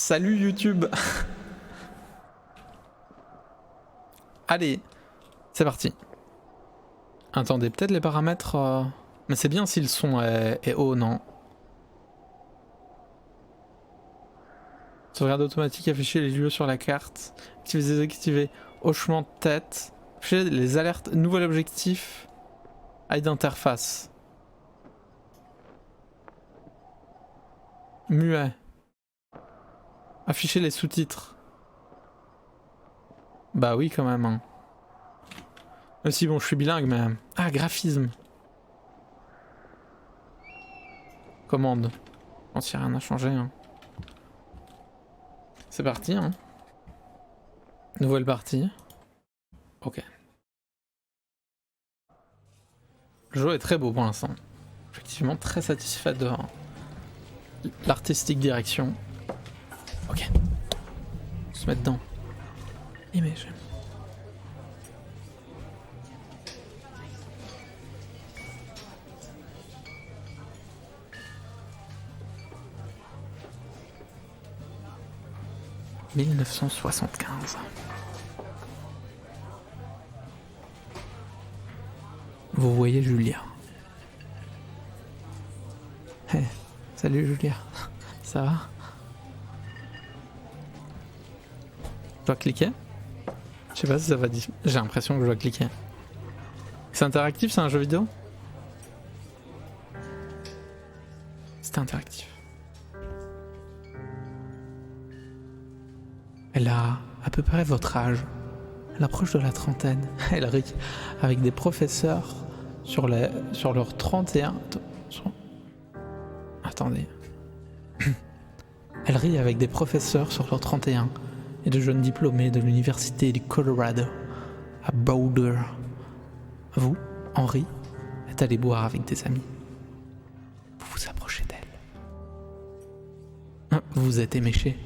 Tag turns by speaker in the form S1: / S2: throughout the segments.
S1: Salut YouTube. Allez, c'est parti. Attendez, peut-être les paramètres... Mais c'est bien si le son est haut, non? Sauvegarde automatique, afficher les lieux sur la carte. Activer, désactiver, hochement de tête. Afficher les alertes, nouvel objectif. Aide d'interface. Muet. Afficher les sous-titres. Bah oui quand même. Hein. Même si bon je suis bilingue mais... Ah, graphisme. Commande. Je pense qu'il n'y a rien à changer. Hein. C'est parti. Hein. Nouvelle partie. Ok. Le jeu est très beau pour l'instant. Effectivement très satisfait de l'artistique direction. Ok. On se met dedans. Image. « 1975. Vous voyez Julia. Hey, salut Julia. Ça va? Je dois cliquer? Je sais pas si ça va dire. J'ai l'impression que je dois cliquer. C'est interactif, c'est un jeu vidéo? C'est interactif. Elle a à peu près votre âge. Elle approche de la trentaine. Elle rit avec des professeurs sur leur 31... Attendez. Elle rit avec des professeurs sur leur 31 et de jeunes diplômés de l'université du Colorado à Boulder. Vous, Henri, êtes allé boire avec des amis. Vous vous approchez d'elle. Vous vous êtes éméché.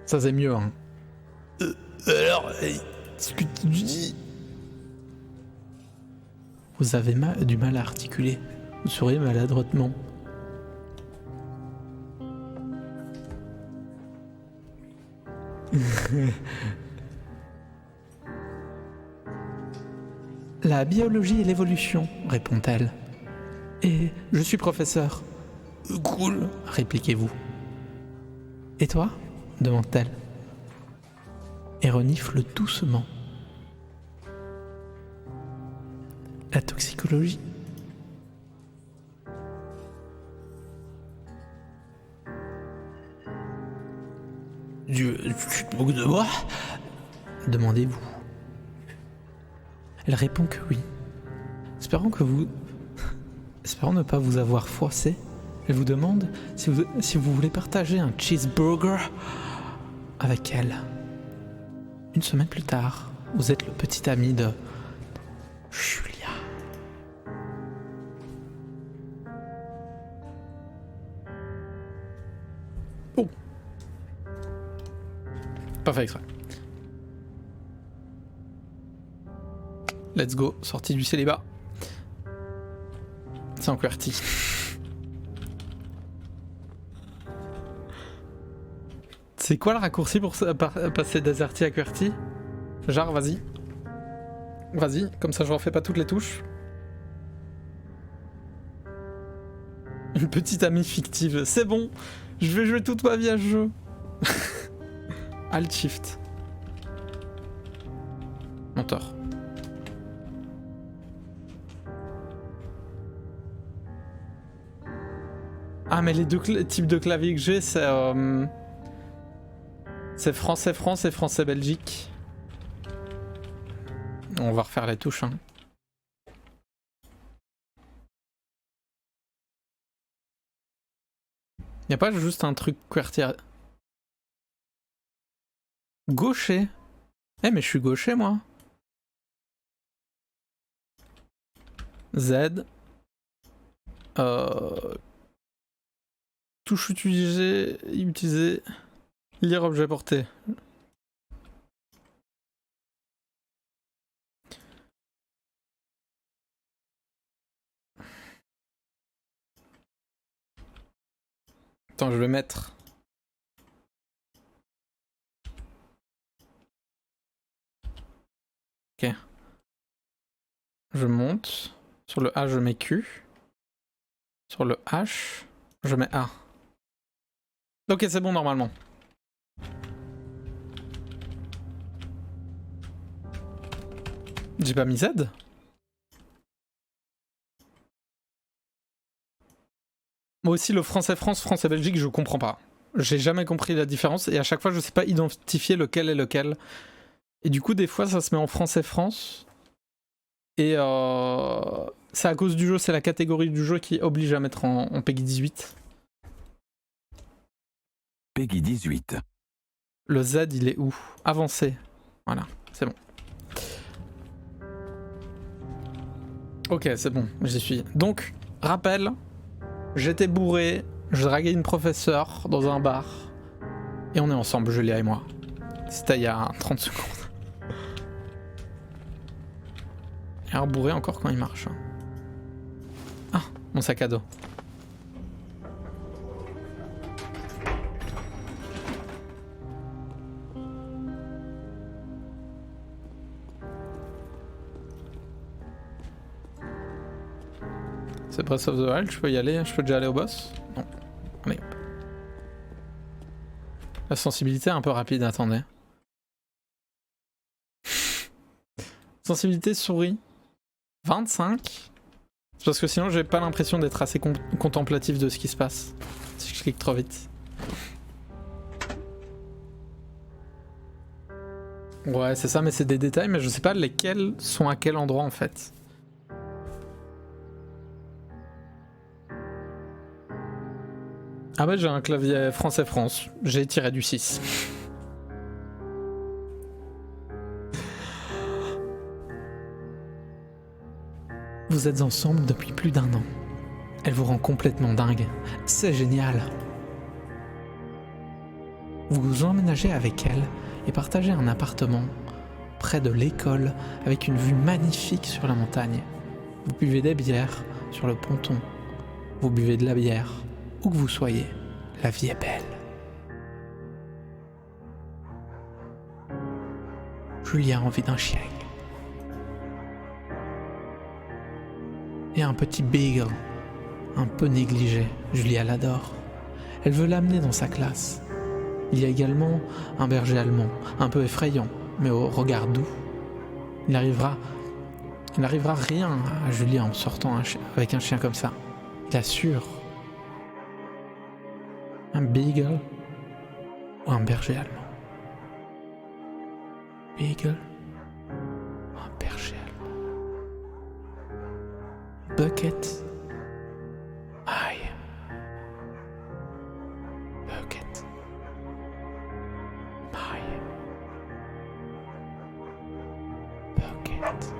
S1: Ça c'est mieux hein. Alors, ce que tu dis... Vous avez du mal à articuler. Vous souriez maladroitement. La biologie et l'évolution, répond-elle. Et je suis professeur. Cool, répliquez-vous. Et toi? Demande-t-elle. Et renifle doucement. La toxicologie. Tu te moques de moi? Demandez-vous. Elle répond que oui. Espérant ne pas vous avoir froissé, elle vous demande si vous voulez partager un cheeseburger avec elle. Une semaine plus tard, vous êtes le petit ami de Julia. Oh. Pas fait exprès. Let's go, sortie du célibat. C'est en QWERTY. C'est quoi le raccourci pour passer d'AZERTY à QWERTY? Genre, vas-y. Vas-y, comme ça je refais pas toutes les touches. Une petite amie fictive, c'est bon. Je vais jouer toute ma vie à ce jeu. Alt Shift. Menteur. Ah mais les deux types de clavier que j'ai c'est français France et français Belgique. On va refaire les touches hein. Y'a pas juste un truc QWERTY gaucher? Eh mais je suis gaucher moi. Z. Touche utilisée. Lire objet porté. Attends, je vais mettre... Ok. Je monte. Sur le A, je mets Q. Sur le H, je mets A. Ok, c'est bon normalement. J'ai pas mis Z? Moi aussi, le français-France, français-Belgique, je comprends pas. J'ai jamais compris la différence et à chaque fois, je sais pas identifier lequel est lequel. Et du coup, des fois, ça se met en français-France. Et c'est à cause du jeu, c'est la catégorie du jeu qui oblige à mettre en Peggy 18.
S2: Peggy 18.
S1: Le Z, il est où? Avancé. Voilà, c'est bon. Ok, c'est bon, j'y suis. Donc, rappel, j'étais bourré, je draguais une professeure dans un bar, et on est ensemble, Julia et moi. C'était il y a 30 secondes. Et alors bourré encore quand il marche. Ah, mon sac à dos. C'est Breath of the Wild, je peux y aller, je peux déjà aller au boss? Non. Allez hop. La sensibilité est un peu rapide, attendez. Sensibilité souris 25. C'est parce que sinon j'ai pas l'impression d'être assez contemplatif de ce qui se passe. Si je clique trop vite. Ouais, c'est ça, mais c'est des détails, mais je sais pas lesquels sont à quel endroit en fait. Ah bah j'ai un clavier français-France, j'ai tiré du 6. Vous êtes ensemble depuis plus d'1 an. Elle vous rend complètement dingue. C'est génial. Vous vous emménagez avec elle et partagez un appartement près de l'école avec une vue magnifique sur la montagne. Vous buvez des bières sur le ponton. Vous buvez de la bière. Où que vous soyez, la vie est belle. Julia a envie d'un chien. Et un petit beagle, un peu négligé, Julia l'adore. Elle veut l'amener dans sa classe. Il y a également un berger allemand, un peu effrayant, mais au regard doux. Il n'arrivera rien à Julia en sortant avec un chien comme ça. Il assure. Un beagle ou un berger allemand. Beagle ou un berger allemand. Bucket. Aïe. Bucket. Aïe. Bucket.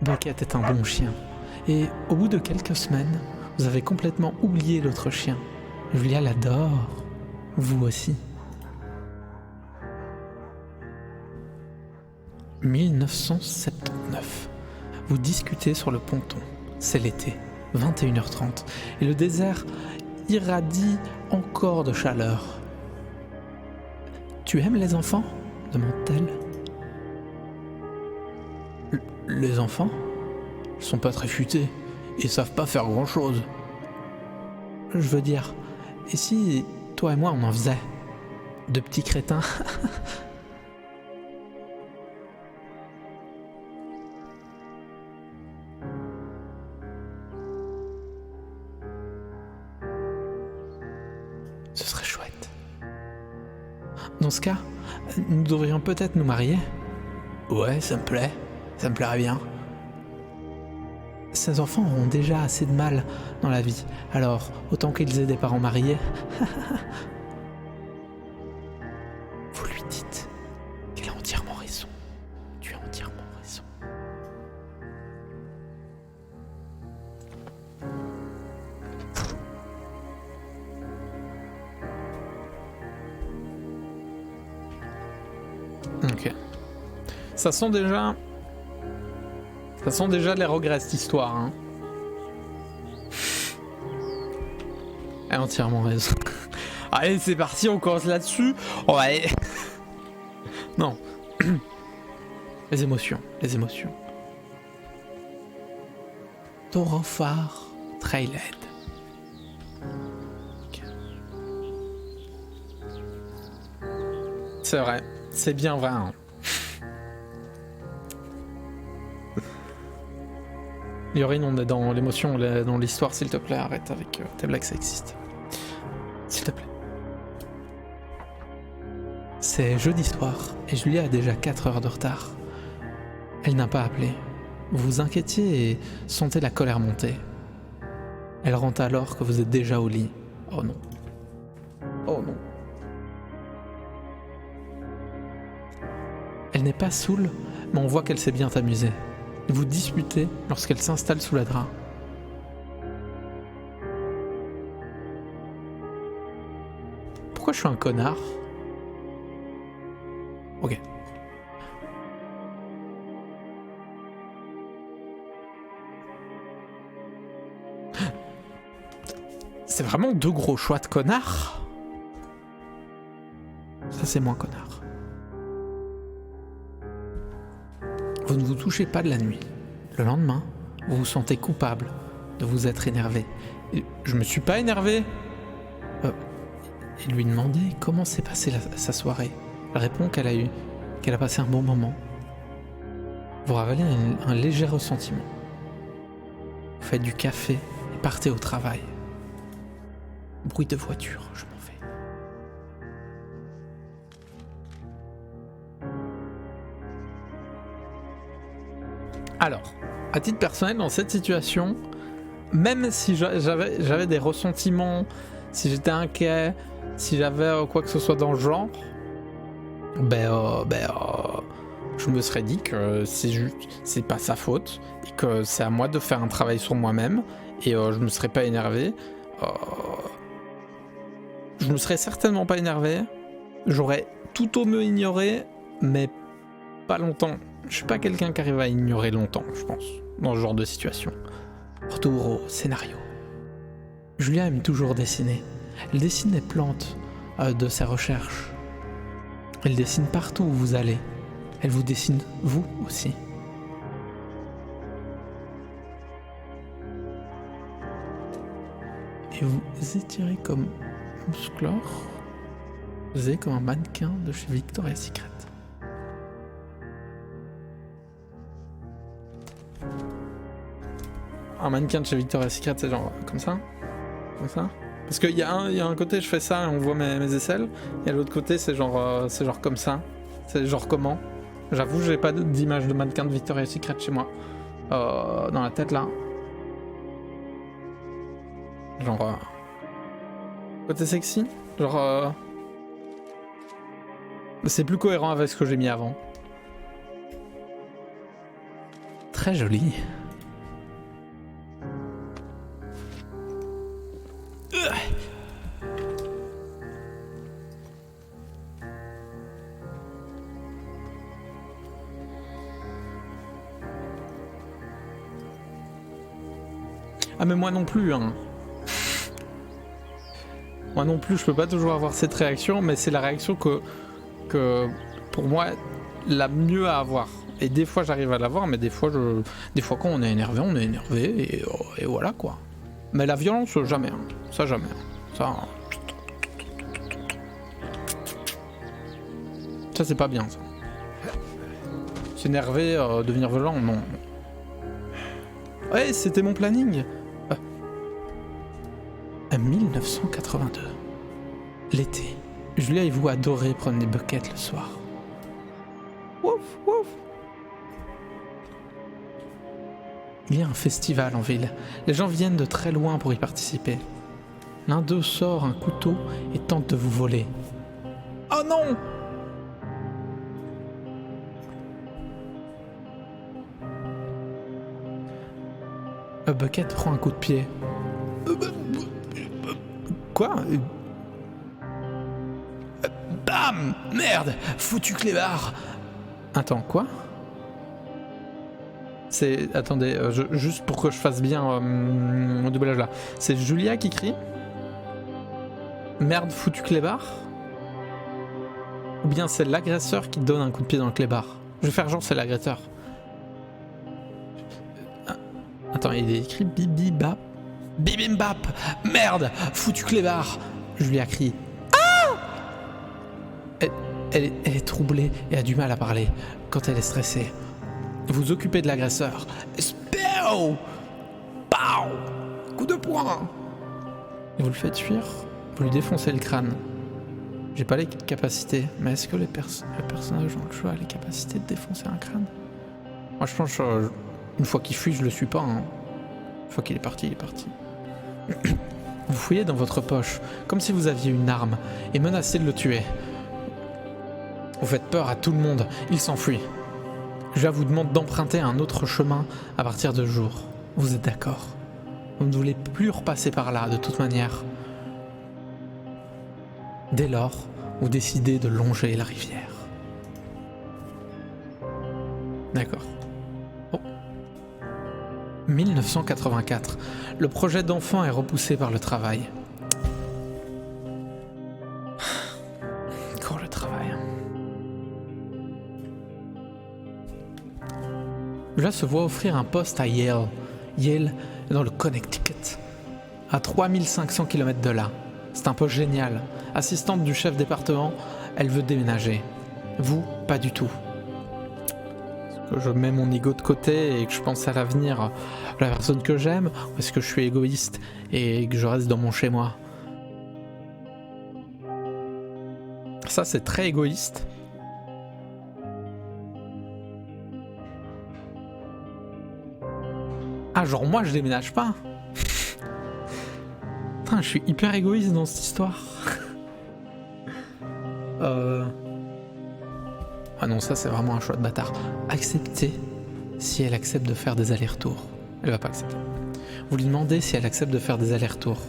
S1: Bucket est un bon chien. Et au bout de quelques semaines, vous avez complètement oublié l'autre chien. Julia l'adore. Vous aussi. 1979. Vous discutez sur le ponton. C'est l'été, 21h30, et le désert irradie encore de chaleur. Tu aimes les enfants? Demande-t-elle. Les enfants? Ils sont pas très futés et savent pas faire grand-chose. Je veux dire, et si toi et moi on en faisait? De petits crétins. Ce serait chouette. Dans ce cas, nous devrions peut-être nous marier. Ouais, ça me plaît. Ça me plairait bien. Ces enfants auront déjà assez de mal dans la vie, alors autant qu'ils aient des parents mariés. Vous lui dites qu'elle a entièrement raison. Tu as entièrement raison. Ok. Ça sent déjà les regrets cette histoire. Hein. Elle a entièrement raison. Allez, c'est parti, on commence là-dessus. Oh, allez. Non. Les émotions, les émotions. Taurophare Trailhead. Okay. C'est vrai, c'est bien vrai. Hein. Yorin, on est dans l'émotion, dans l'histoire, s'il te plaît, arrête avec tes blagues sexistes. S'il te plaît. C'est jeudi soir et Julia a déjà 4 heures de retard. Elle n'a pas appelé. Vous vous inquiétiez et sentez la colère monter. Elle rentre alors que vous êtes déjà au lit. Oh non. Oh non. Elle n'est pas saoule, mais on voit qu'elle s'est bien amusée. Vous disputez lorsqu'elle s'installe sous la drap. Pourquoi je suis un connard? Ok. C'est vraiment 2 gros choix de connard. Ça c'est moins connard. Vous ne vous touchez pas de la nuit. Le lendemain, vous vous sentez coupable de vous être énervé. Et je me suis pas énervé. Et lui demandez comment s'est passée sa soirée. Elle répond qu'elle a passé un bon moment. Vous révélez un léger ressentiment. Vous faites du café et partez au travail. Bruit de voiture, je m'en vais. Alors, à titre personnel, dans cette situation, même si j'avais des ressentiments, si j'étais inquiet, si j'avais quoi que ce soit dans le genre, je me serais dit que c'est pas sa faute et que c'est à moi de faire un travail sur moi-même et je me serais pas énervé. Je me serais certainement pas énervé. J'aurais tout au mieux ignoré, mais pas longtemps. Je suis pas quelqu'un qui arrive à ignorer longtemps, je pense, dans ce genre de situation. Retour au scénario. Julia aime toujours dessiner. Elle dessine les plantes de ses recherches. Elle dessine partout où vous allez. Elle vous dessine, vous aussi. Et vous étirez comme musclor. Vous êtes comme un mannequin de chez Victoria's Secret. Un mannequin de chez Victoria's Secret, c'est genre comme ça. Comme ça. Parce qu'il y a un côté, je fais ça et on voit mes aisselles. Et à l'autre côté, c'est genre comme ça. C'est genre comment? J'avoue, j'ai pas d'image de mannequin de Victoria's Secret chez moi. Dans la tête là. Genre. Côté sexy? Genre. C'est plus cohérent avec ce que j'ai mis avant. Très joli. Ah mais moi non plus hein. Moi non plus je peux pas toujours avoir cette réaction, mais c'est la réaction que pour moi la mieux à avoir. Et des fois j'arrive à l'avoir, mais des fois quand on est énervé et voilà quoi. Mais la violence jamais, hein. Ça jamais. Ça c'est pas bien ça. S'énerver, devenir violent, non. Ouais, c'était mon planning. 1982. L'été. Julia et vous adorez prendre des buckets le soir. Wouf, wouf. Il y a un festival en ville. Les gens viennent de très loin pour y participer. L'un d'eux sort un couteau et tente de vous voler. Oh non! Bucket prend un coup de pied. Quoi? Bam! Merde! Foutu clébard! Attends, quoi? C'est... Attendez, juste pour que je fasse bien mon doublage là. C'est Julia qui crie? merde foutu clébard? Ou bien c'est l'agresseur qui te donne un coup de pied dans le clébard? Je vais faire genre c'est l'agresseur. Attends, il est écrit bibibap. Bibimbap! Merde! Foutu clébard! Je lui ai crié. Ah! Elle est troublée et a du mal à parler quand elle est stressée. Vous occupez de l'agresseur. Spéo! Pow! Coup de poing! Et vous le faites fuir, vous lui défoncez le crâne. J'ai pas les capacités, mais est-ce que le personnage ont le choix, les capacités de défoncer un crâne? Moi je pense une fois qu'il fuit, je le suis pas. Hein. Une fois qu'il est parti, il est parti. Vous fouillez dans votre poche, comme si vous aviez une arme, et menacez de le tuer. Vous faites peur à tout le monde, il s'enfuit. Je vous demande d'emprunter un autre chemin à partir de jour. Vous êtes d'accord? Vous ne voulez plus repasser par là, de toute manière. Dès lors, vous décidez de longer la rivière. D'accord. Oh. 1984. Le projet d'enfant est repoussé par le travail. Encore le travail. Là se voit offrir un poste à Yale. Yale est dans le Connecticut, à 3500 km de là. C'est un poste génial. Assistante du chef département, elle veut déménager. Vous, pas du tout. Est-ce que je mets mon ego de côté et que je pense à l'avenir de la personne que j'aime, ou est-ce que je suis égoïste et que je reste dans mon chez-moi? Ça, c'est très égoïste. Ah, genre moi, je déménage pas. Putain, je suis hyper égoïste dans cette histoire. Ah non, ça c'est vraiment un choix de bâtard. Accepter si elle accepte de faire des allers-retours. Elle va pas accepter. Vous lui demandez si elle accepte de faire des allers-retours.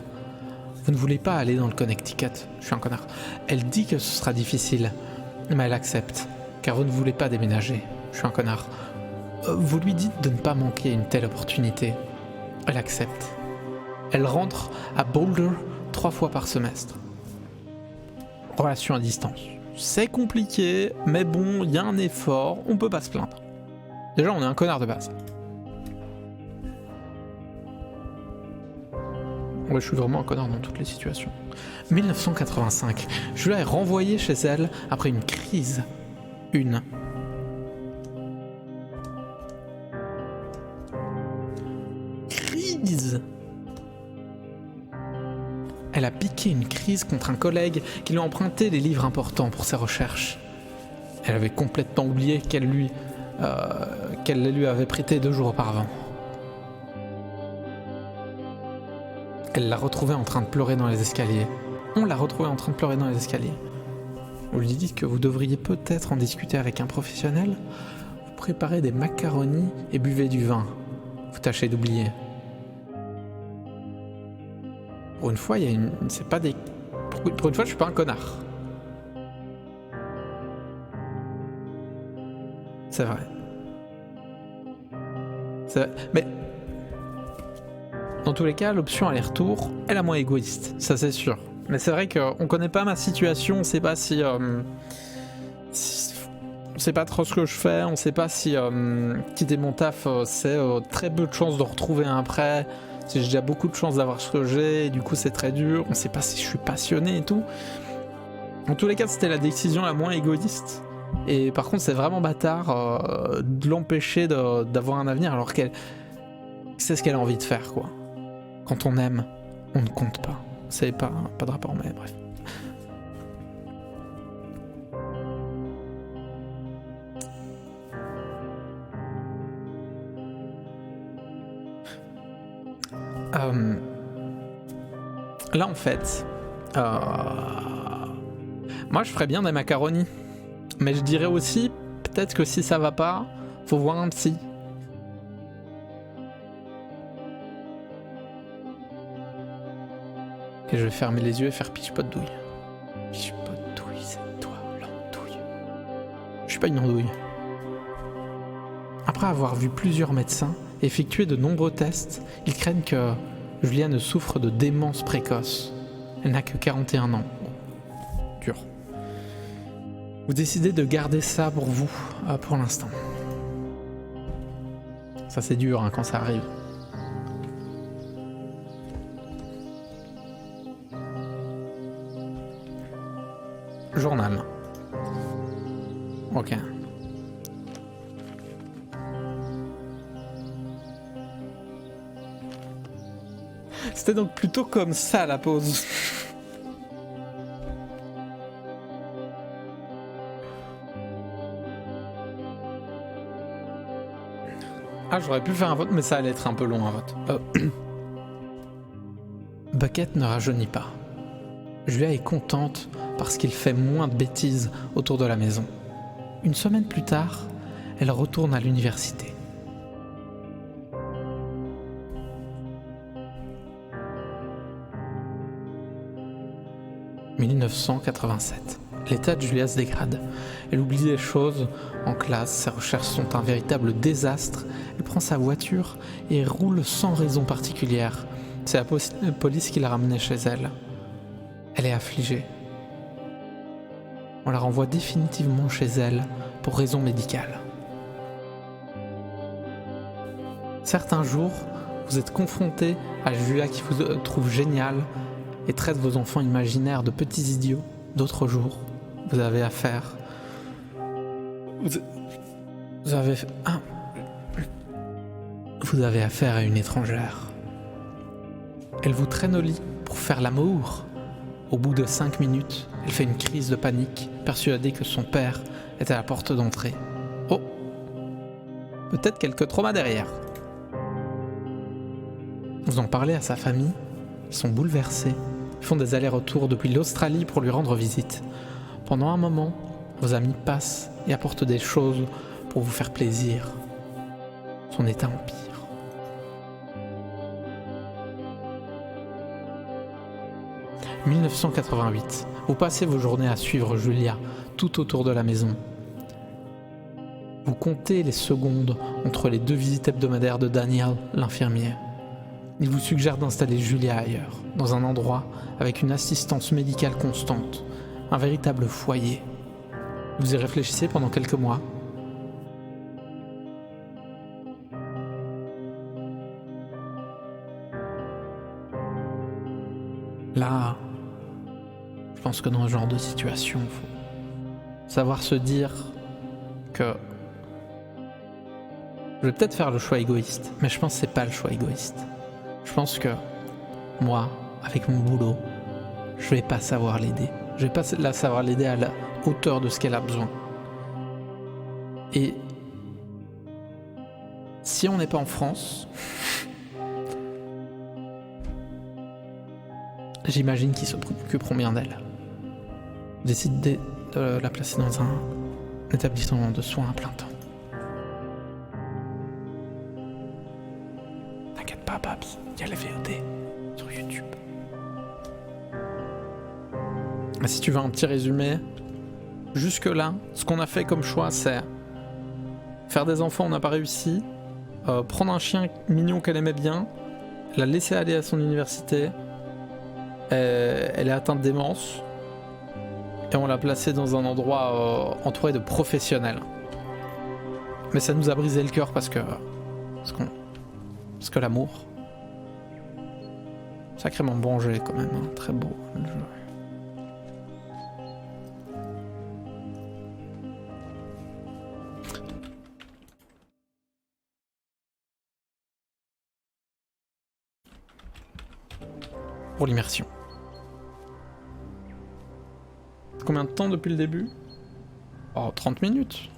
S1: Vous ne voulez pas aller dans le Connecticut. Je suis un connard. Elle dit que ce sera difficile, mais elle accepte, car vous ne voulez pas déménager. Je suis un connard. Vous lui dites de ne pas manquer une telle opportunité. Elle accepte. Elle rentre à Boulder 3 fois par semestre. Relation à distance. C'est compliqué, mais bon, il y a un effort, on peut pas se plaindre. Déjà, on est un connard de base. Ouais, je suis vraiment un connard dans toutes les situations. 1985. Julia est renvoyée chez elle après une crise. Une. Crise. Elle a piqué une crise contre un collègue qui lui a emprunté des livres importants pour ses recherches. Elle avait complètement oublié qu'elle les lui avait prêtés 2 jours auparavant. Elle l'a retrouvée en train de pleurer dans les escaliers. On l'a retrouvée en train de pleurer dans les escaliers. Vous lui dites que vous devriez peut-être en discuter avec un professionnel. Vous préparez des macaronis et buvez du vin. Vous tâchez d'oublier. Pour une fois, il y a une... C'est pas des... Pour une fois, je suis pas un connard. C'est vrai. C'est vrai. Mais... Dans tous les cas, l'option aller-retour est la moins égoïste, ça c'est sûr. Mais c'est vrai qu'on connaît pas ma situation, on sait pas si... on sait pas trop ce que je fais, on sait pas si quitter mon taf, c'est très peu de chances de retrouver un après, si j'ai déjà beaucoup de chances d'avoir ce que j'ai, et du coup c'est très dur, on sait pas si je suis passionné et tout. En tous les cas, c'était la décision la moins égoïste. Et par contre, c'est vraiment bâtard de l'empêcher d'avoir un avenir alors qu'elle... C'est ce qu'elle a envie de faire, quoi. Quand on aime, on ne compte pas. C'est pas de rapport, mais bref. Là, en fait, moi, je ferais bien des macaronis. Mais je dirais aussi, peut-être que si ça va pas, faut voir un psy. Et je vais fermer les yeux et faire piche pas de douille. Piche pas de douille, c'est toi, l'andouille. Je suis pas une andouille. Après avoir vu plusieurs médecins et effectué de nombreux tests, ils craignent que Julia ne souffre de démence précoce. Elle n'a que 41 ans. Dur. Vous décidez de garder ça pour vous, pour l'instant. Ça c'est dur hein, quand ça arrive. Journal. Ok. C'était donc plutôt comme ça la pause. Ah, j'aurais pu faire un vote, mais ça allait être un peu long un vote. Bucket ne rajeunit pas. Julia est contente parce qu'il fait moins de bêtises autour de la maison. Une semaine plus tard, elle retourne à l'université. « 1987. L'état de Julia se dégrade. Elle oublie des choses en classe, ses recherches sont un véritable désastre. Elle prend sa voiture et roule sans raison particulière. C'est la police qui l'a ramenée chez elle. Elle est affligée. On la renvoie définitivement chez elle pour raison médicale. Certains jours, vous êtes confronté à Julia qui vous trouve géniale et traite vos enfants imaginaires de petits idiots. D'autres jours, vous avez affaire... Vous avez affaire à une étrangère. Elle vous traîne au lit pour faire l'amour. Au bout de 5 minutes, elle fait une crise de panique, persuadée que son père est à la porte d'entrée. Oh, peut-être quelques traumas derrière. Vous en parlez à sa famille, ils sont bouleversés. Ils font des allers-retours depuis l'Australie pour lui rendre visite. Pendant un moment, vos amis passent et apportent des choses pour vous faire plaisir. Son état empire. « 1988. Vous passez vos journées à suivre Julia tout autour de la maison. Vous comptez les secondes entre les 2 visites hebdomadaires de Daniel, l'infirmier. Il vous suggère d'installer Julia ailleurs, dans un endroit avec une assistance médicale constante, un véritable foyer. Vous y réfléchissez pendant quelques mois. Là, je pense que dans ce genre de situation, il faut savoir se dire que je vais peut-être faire le choix égoïste, mais je pense que c'est pas le choix égoïste. Je pense que moi, avec mon boulot, je vais pas savoir l'aider. Je vais pas savoir l'aider à la hauteur de ce qu'elle a besoin. Et si on n'est pas en France, j'imagine qu'ils se préoccuperont bien d'elle. Décidez de la placer dans un établissement de soins à plein temps. T'inquiète pas, Babs, il y a les VOD sur YouTube. Si tu veux un petit résumé, jusque-là, ce qu'on a fait comme choix, c'est faire des enfants, on n'a pas réussi, prendre un chien mignon qu'elle aimait bien, la laisser aller à son université, elle est atteinte de démence, et on l'a placée dans un endroit entouré de professionnels. Mais ça nous a brisé le cœur parce que l'amour, sacrément bon jeu quand même, hein, très beau le jeu. Pour l'immersion. Combien de temps depuis le début? Oh, 30 minutes.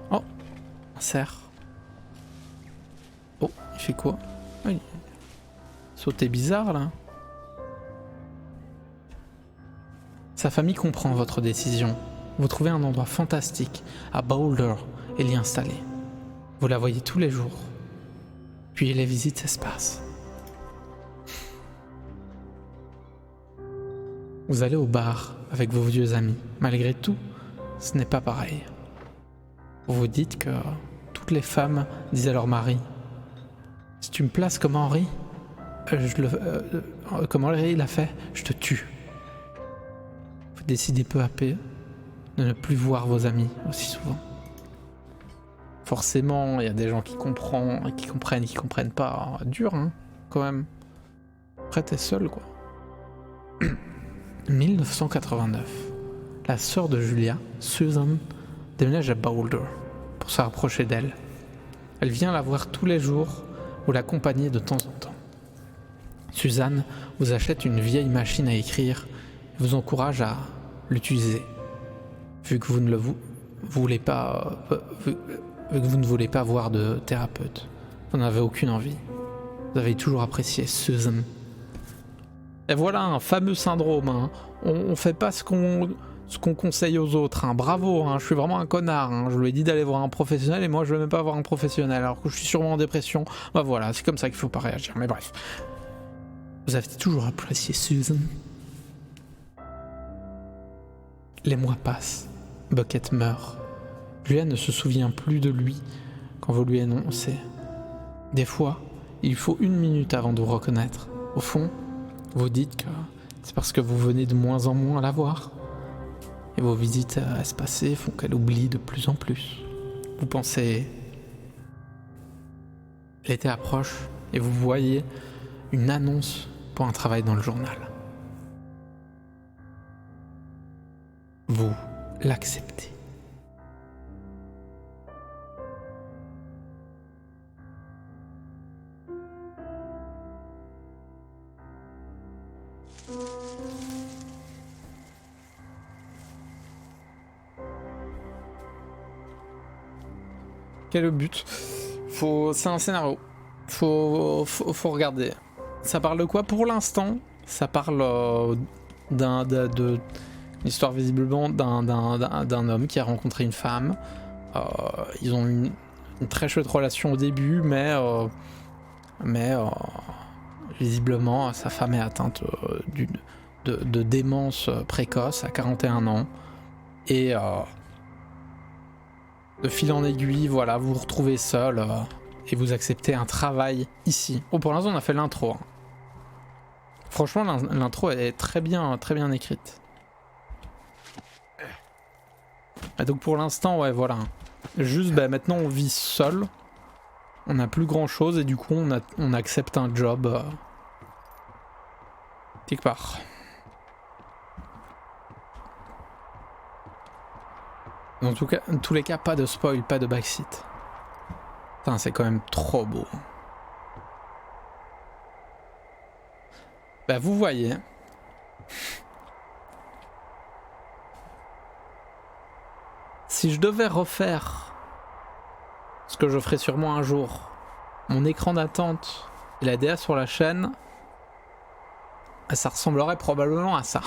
S1: Oh, un cerf. Oh, il fait quoi? Oh, il... Sauter bizarre là. Sa famille comprend votre décision. Vous trouvez un endroit fantastique à Boulder et l'y installer. Vous la voyez tous les jours. Puis les visites s'espacent. Vous allez au bar avec vos vieux amis. Malgré tout, ce n'est pas pareil. Vous vous dites que toutes les femmes disent à leur mari Si tu me places comme Henri, comme Henri l'a fait, je te tue. Vous décidez peu à peu de ne plus voir vos amis aussi souvent. Forcément, il y a des gens qui comprennent, qui comprennent pas. Dur, hein, quand même. Après, t'es seul, quoi. 1989. La sœur de Julia, Susan, déménage à Boulder pour se rapprocher d'elle. Elle vient la voir tous les jours ou l'accompagner de temps en temps. Suzanne vous achète une vieille machine à écrire et vous encourage à l'utiliser. Vu que vous ne voulez pas voir de thérapeute, vous n'avez aucune envie. Vous avez toujours apprécié Susan. Et voilà un fameux syndrome. Hein. On fait pas ce qu'on conseille aux autres. Hein. Bravo, hein. Je suis vraiment un connard. Hein. Je lui ai dit d'aller voir un professionnel et moi je veux même pas voir un professionnel alors que je suis sûrement en dépression. Bah voilà, c'est comme ça qu'il faut pas réagir. Mais bref. Vous avez toujours apprécié Susan. Les mois passent. Bucket meurt. Julia ne se souvient plus de lui quand vous lui annoncez. Des fois, il faut 1 minute avant de vous reconnaître. Au fond, vous dites que c'est parce que vous venez de moins en moins la voir. Et vos visites espacées font qu'elle oublie de plus en plus. Vous pensez... L'été approche et vous voyez une annonce pour un travail dans le journal. Vous l'acceptez. Quel est le but? C'est un scénario. Faut regarder. Ça parle de quoi pour l'instant? Ça parle d'une histoire visiblement d'un homme qui a rencontré une femme. Ils ont une très chouette relation au début, mais visiblement sa femme est atteinte de démence précoce à 41 ans. Et de fil en aiguille, voilà, vous vous retrouvez seul et vous acceptez un travail ici. Oh, pour l'instant, on a fait l'intro. Hein. Franchement, l'intro est très bien écrite. Et donc pour l'instant, ouais, voilà. Juste, maintenant, on vit seul. On n'a plus grand chose et du coup, on accepte un job quelque part. En tout cas, dans tous les cas, pas de spoil, pas de backseat. Putain, c'est quand même trop beau. Bah, vous voyez. Si je devais refaire ce que je ferai sûrement un jour, mon écran d'attente et la DA sur la chaîne, ça ressemblerait probablement à ça.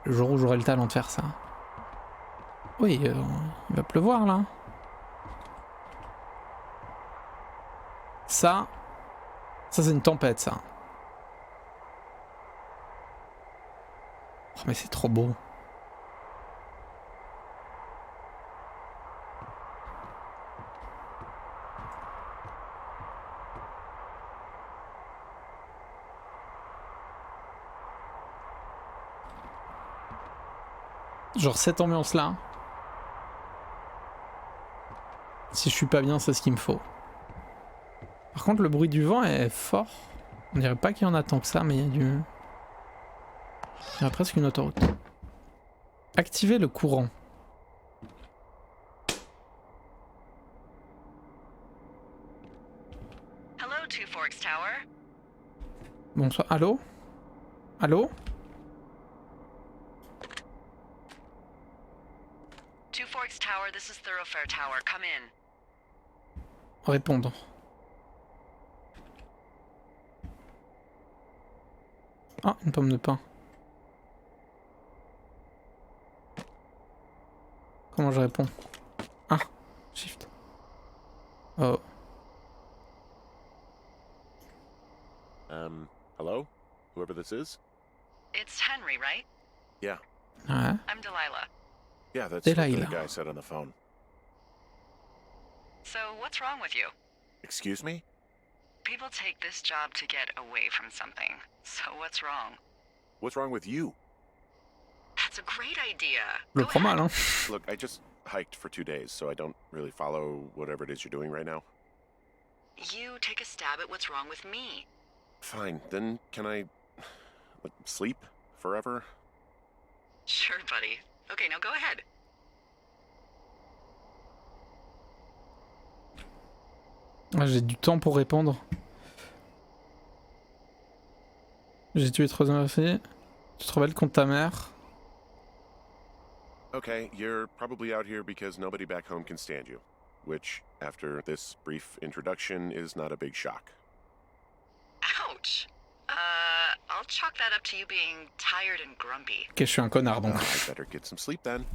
S1: Le jour où j'aurai le talent de faire ça. Oui, il va pleuvoir là. Ça c'est une tempête, ça. Oh, mais c'est trop beau. Genre cette ambiance-là. Si je suis pas bien, c'est ce qu'il me faut. Par contre, le bruit du vent est fort. On dirait pas qu'il y en a tant que ça, mais il y a presque une autoroute. Activer le courant.
S2: Hello, Two Forks Tower.
S1: Bonsoir. Allô? Allô?
S2: Two Forks Tower, this is Thoroughfare Tower. Come in.
S1: Répondre. Ah, une pomme de pain. Comment je réponds? Ah, shift. Oh.
S3: Hello? Whoever this is?
S2: It's Henry, right?
S3: Yeah.
S1: Ouais.
S2: I'm Delilah.
S3: Yeah, that's what the
S1: Delilah.
S3: guy said on the phone.
S2: So, what's wrong with you?
S3: Excuse me?
S2: People take this job to get away from something. So what's wrong?
S3: What's wrong with you?
S2: That's a great idea.
S1: Je le
S2: Go
S1: prends mal,
S2: ahead.
S1: hein.
S3: Look, I just hiked for 2 days, so I don't really follow whatever it is you're doing right now.
S2: You take a stab at what's wrong with me.
S3: Fine, then can I sleep forever?
S2: Sure, buddy. Okay, now go ahead.
S1: Ah, j'ai du temps pour répondre. J'ai tué 3 filles. Tu te rebelles contre ta mère.
S3: Okay, you're probably out here because nobody back home can stand you. Which, after this brief introduction, is not a big shock.
S2: Ouch. I'll chalk that up to you being tired and grumpy.
S1: Ok, je suis un connard donc.
S3: I better get some sleep then.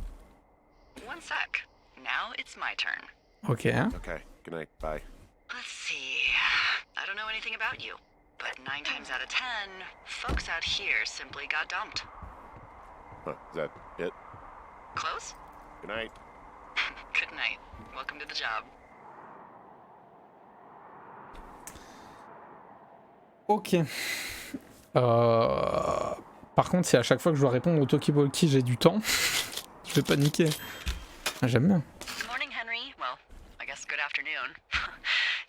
S2: One sec. Now it's my turn.
S1: Ok.
S3: Okay, good night, bye.
S2: Let's see. I don't know anything about you, but 9 times out of 10, folks out here simply got dumped.
S3: Huh, is that it?
S2: Close?
S3: Good night.
S2: Good night. Welcome to the job.
S1: Ok. Par contre, si à chaque fois que je dois répondre au talkie-walkie j'ai du temps, je vais paniquer. J'aime bien.
S2: Morning, Henry. Well, I guess good afternoon.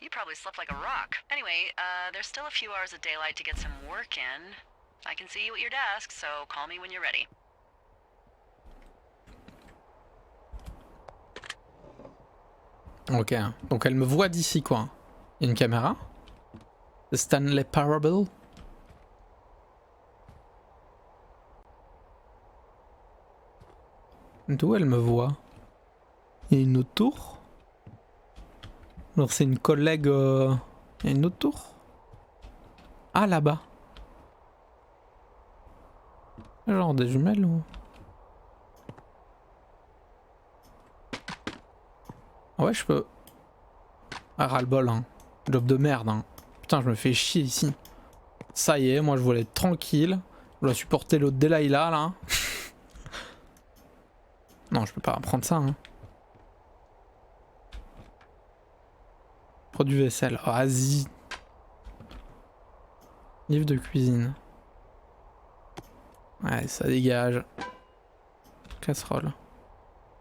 S2: You probably slept like a rock. Anyway, there's still a few hours of daylight to get some work in. I can see you at your desk, so call me when you're ready.
S1: Ok. Donc elle me voit d'ici quoi. Il y a une caméra. The Stanley Parable. D'où elle me voit? Il y a une autre tour? Alors c'est une collègue... Il y a une autre tour? Ah là-bas. Genre des jumelles ou... Ouais je peux... Ah ras-le-bol hein. Job de merde hein. Putain je me fais chier ici. Ça y est, moi je voulais être tranquille. Je dois supporter l'autre Delilah là. Non je peux pas prendre ça hein. Produit vaisselle, oh, vas-y. Livre de cuisine. Ouais, ça dégage. Casserole.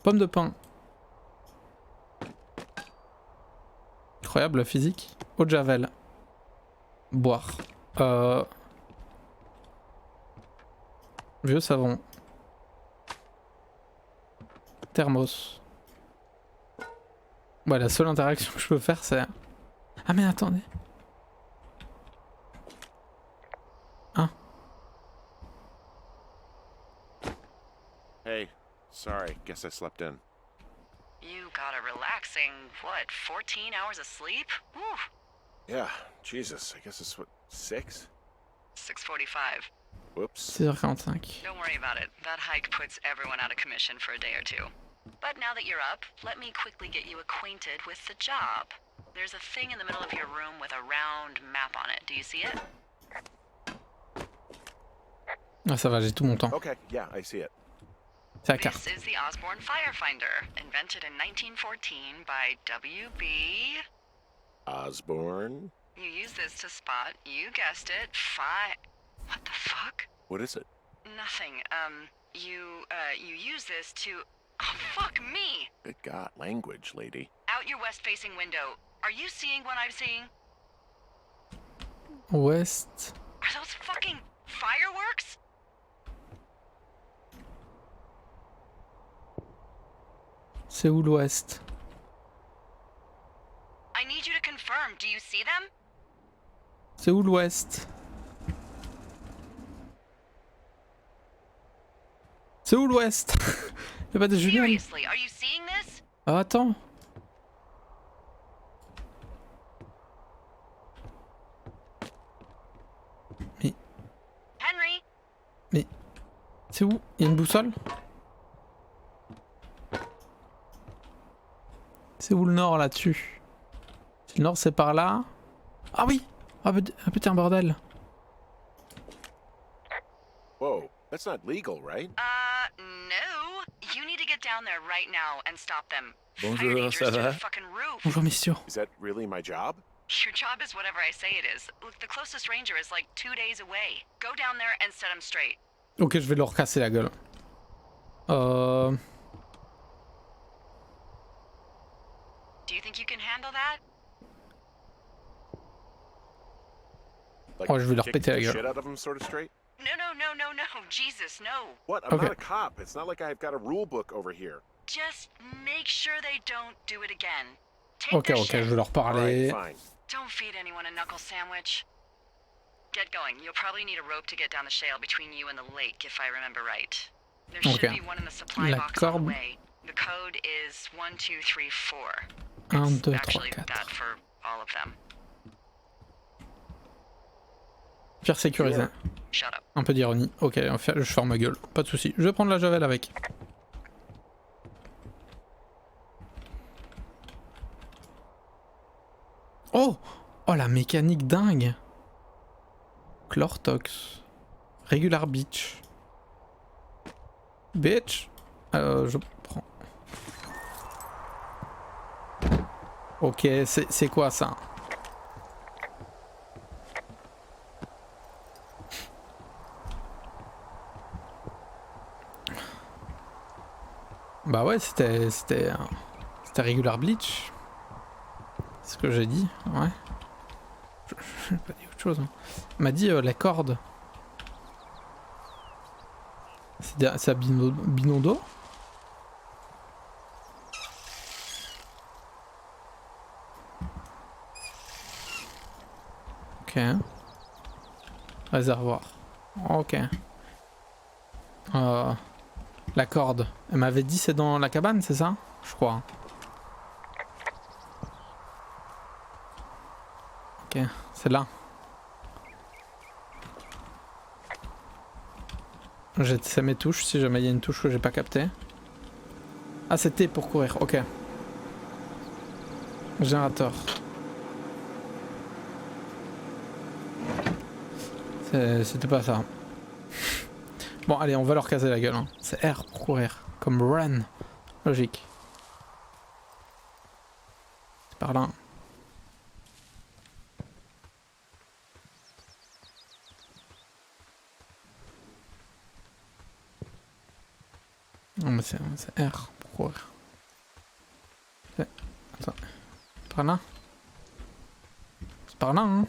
S1: Pomme de pain. Incroyable la physique. Eau de javel. Boire. Vieux savon. Thermos. Ouais, la seule interaction que je peux faire c'est... Ah mais attendez. Hein?
S3: Hey, sorry, guess I slept in.
S2: You got a relaxing, what, 14 hours of sleep? Whew.
S3: Yeah, Jesus, I guess it's what, 6?
S2: 6:45.
S3: Whoops.
S1: 6h45.
S2: Don't worry about it. That hike puts everyone out of commission for a day or two. But now that you're up, let me quickly get you acquainted with the job. There's a thing in the middle of your room with a round map on it. Do you see it?
S1: Ah ça va, j'ai tout mon temps.
S3: Okay, yeah, I see it.
S1: C'est la
S2: This
S1: carte.
S2: is the Osborne Firefinder, invented in 1914 by W.B.
S3: Osborne?
S2: You use this to spot, you guessed it, What the fuck?
S3: What is it?
S2: Nothing. You use this to... Oh, fuck me!
S3: Good God, language, lady.
S2: Out your west-facing window. Are you seeing what I'm seeing?
S1: Ouest.
S2: Are those fucking fireworks?
S1: C'est où l'ouest?
S2: I need you to confirm. Do you see them?
S1: C'est où l'ouest? C'est où l'ouest? Y'a pas de jumelles?
S2: Seriously, are you seeing this?
S1: Ah attends. Mais...
S2: Henry?
S1: Mais... C'est où? Y'a une boussole? C'est où le nord là-dessus? Si le nord c'est par là... Ah oui! Ah putain bordel!
S3: Whoa, that's not legal, right?
S2: No. You need to get down there right now and stop them.
S4: Bonjour,
S2: Fire dangerous
S4: ça
S2: through
S4: va?
S2: the fucking roof.
S1: Bonjour messieurs.
S3: Is that really my job?
S2: Your job is whatever I say it is. Look, the closest ranger is like 2 days away. Go down there and set him straight.
S1: Ok, je vais leur casser la gueule.
S2: Do you think you can handle that?
S3: Like,
S1: Oh, je vais leur
S3: kick
S1: péter la
S3: the
S1: gueule.
S3: shit out of them sort of straight?
S2: No. Jesus, no.
S3: What? I'm
S1: Okay.
S3: not a cop. It's not like I've got a rule book over here.
S2: Just make sure they don't do it again. Take
S1: Ok,
S2: their
S1: ok,
S2: shit.
S1: je vais leur
S3: All right,
S1: parler.
S3: fine.
S2: Don't feed anyone a knuckle sandwich. Get going. You'll probably need a rope to get down the shale between you and the lake, if I remember right. There should
S1: Okay.
S2: be one in the supply
S1: La
S2: box on
S1: corde.
S2: the way. The code is 1, 2, 3, 4.
S1: 1,
S2: It's
S1: 2, 3,
S2: actually
S1: 4.
S2: that for all of them.
S1: Faire sécuriser.
S2: Shut up.
S1: Un peu d'ironie. Ok, je ferme ma gueule. Pas de soucis. Je vais prendre la javel avec. Oh! Oh la mécanique dingue! Chlortox. Regular Beach. Bitch. Je prends. Ok, c'est quoi ça? Bah ouais, c'était Regular Bleach. C'est ce que j'ai dit, ouais. J'ai pas dit autre chose. Hein. On m'a dit la corde. C'est à Binondo. Ok. Réservoir. Ok. La corde. Elle m'avait dit c'est dans la cabane, c'est ça? Je crois. Ok, c'est là. J'essaie mes touches si jamais il y a une touche que j'ai pas captée. Ah, c'était pour courir, ok. Générateur. C'était pas ça. Bon, allez, on va leur casser la gueule. Hein. C'est R pour courir. Comme run. Logique. C'est par là. Non, mais c'est R pour courir. Attends. Par là? C'est par là, hein?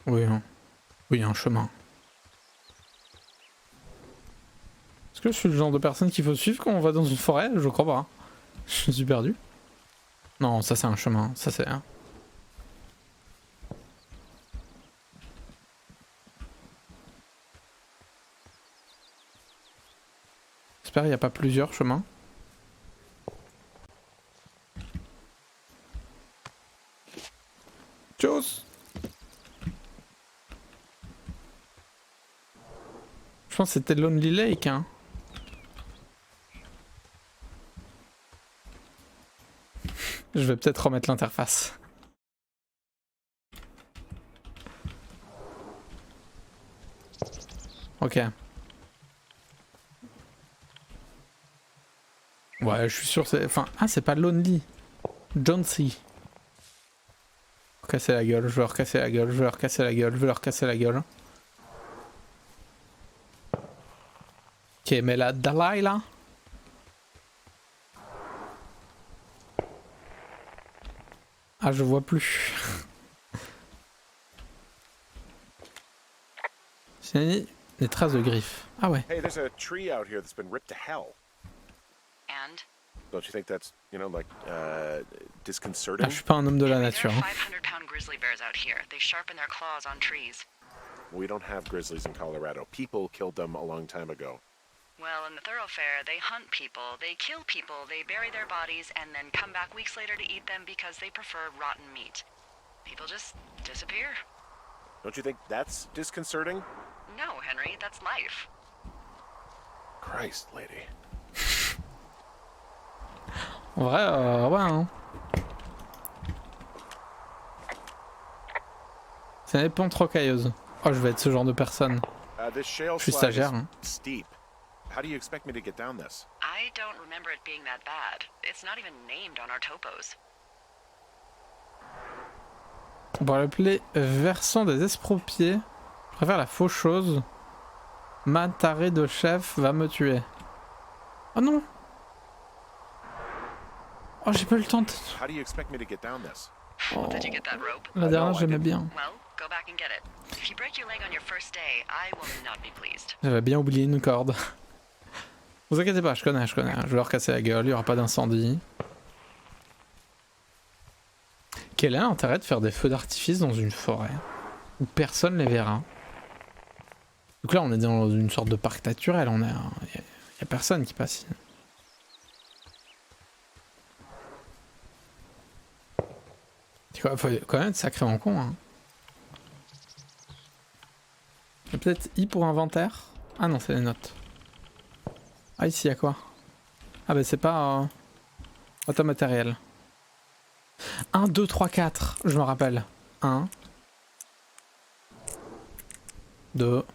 S1: Oui, hein. Oui, il y a un chemin. Est-ce que je suis le genre de personne qu'il faut suivre quand on va dans une forêt? Je crois pas. Je suis perdu. Non, ça c'est un chemin. Ça c'est un. J'espère qu'il n'y a pas plusieurs chemins. Tchuss! Je pense que c'était Lonely Lake, hein. Je vais peut-être remettre l'interface. Ok. Ouais, je suis sûr que c'est... Enfin, ah, c'est pas Lonely. John C. Casser la gueule, je vais leur casser la gueule, je vais leur casser la gueule, je vais leur casser la gueule. Ok, mais la Dalai là. Ah, je vois plus. C'est des traces de griffes. Ah ouais.
S3: Hey, there's a tree out here that's been ripped to hell.
S2: And?
S3: Don't you think that's, like,
S1: Ah,
S3: disconcerting?
S1: je suis pas un homme de la
S2: There
S1: nature.
S2: are
S1: Hein.
S2: 500-pound grizzly bears out here. They sharpen their claws on trees.
S3: We don't have grizzlies in Colorado. People killed them a long time ago.
S2: Well, in the thoroughfare, they hunt people, they kill people, they bury their bodies, and then come back weeks later to eat them because they prefer rotten meat. People just disappear.
S3: Don't you think that's disconcerting?
S2: No, Henry, that's life.
S3: Christ, lady.
S1: En vrai, ouais. Hein. C'est une pente rocailleuse. Oh, je vais être ce genre de personne.
S3: This shale
S1: Je suis
S3: slide
S1: stagiaire.
S3: is
S1: Hein.
S3: steep. How do you expect me to get down this?
S2: I don't remember it being that bad. It's not even named on our topos.
S1: On pourrait l'appeler Versant des estropiés. Je préfère la faucheuse. Ma taré de chef va me tuer. Oh non! Oh, j'ai pas eu le temps de...
S3: How do you expect me to get down this?
S1: Oh.
S2: Did you get that rope?
S1: La dernière,
S3: No, I
S1: j'aimais
S3: didn't.
S1: bien.
S2: Well, go back and get it. If you break your leg on your first day, I will not be pleased.
S1: J'avais bien oublié une corde. Vous inquiétez pas, je connais. Je vais leur casser la gueule, il n'y aura pas d'incendie. Quel est l'intérêt de faire des feux d'artifice dans une forêt où personne les verra? Donc là, on est dans une sorte de parc naturel, il n'y a personne qui passe ici. Faut quand même être sacrément con, hein. Il y a peut-être I pour inventaire. Ah non, c'est les notes. Ah, ici, il y a quoi? Ah bah c'est pas... auto matériel. 1, 2, 3, 4, je me rappelle. 1, 2,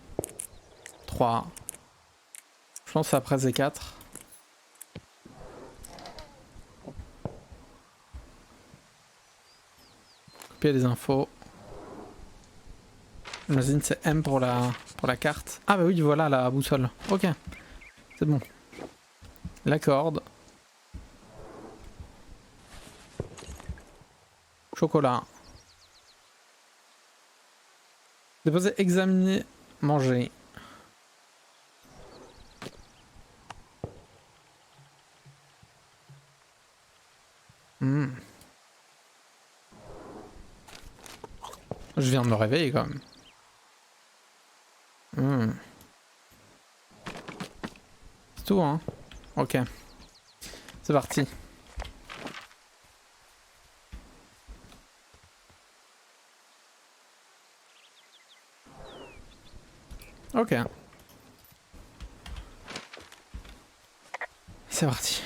S1: 3. Je pense après c'est 4. Copier les infos. J'imagine c'est M pour la carte. Ah bah oui, voilà la boussole. Ok, c'est bon. La corde. Chocolat. Déposer, examiner, manger. Je viens de me réveiller quand même. C'est tout, hein? Ok. C'est parti. Ok. C'est parti.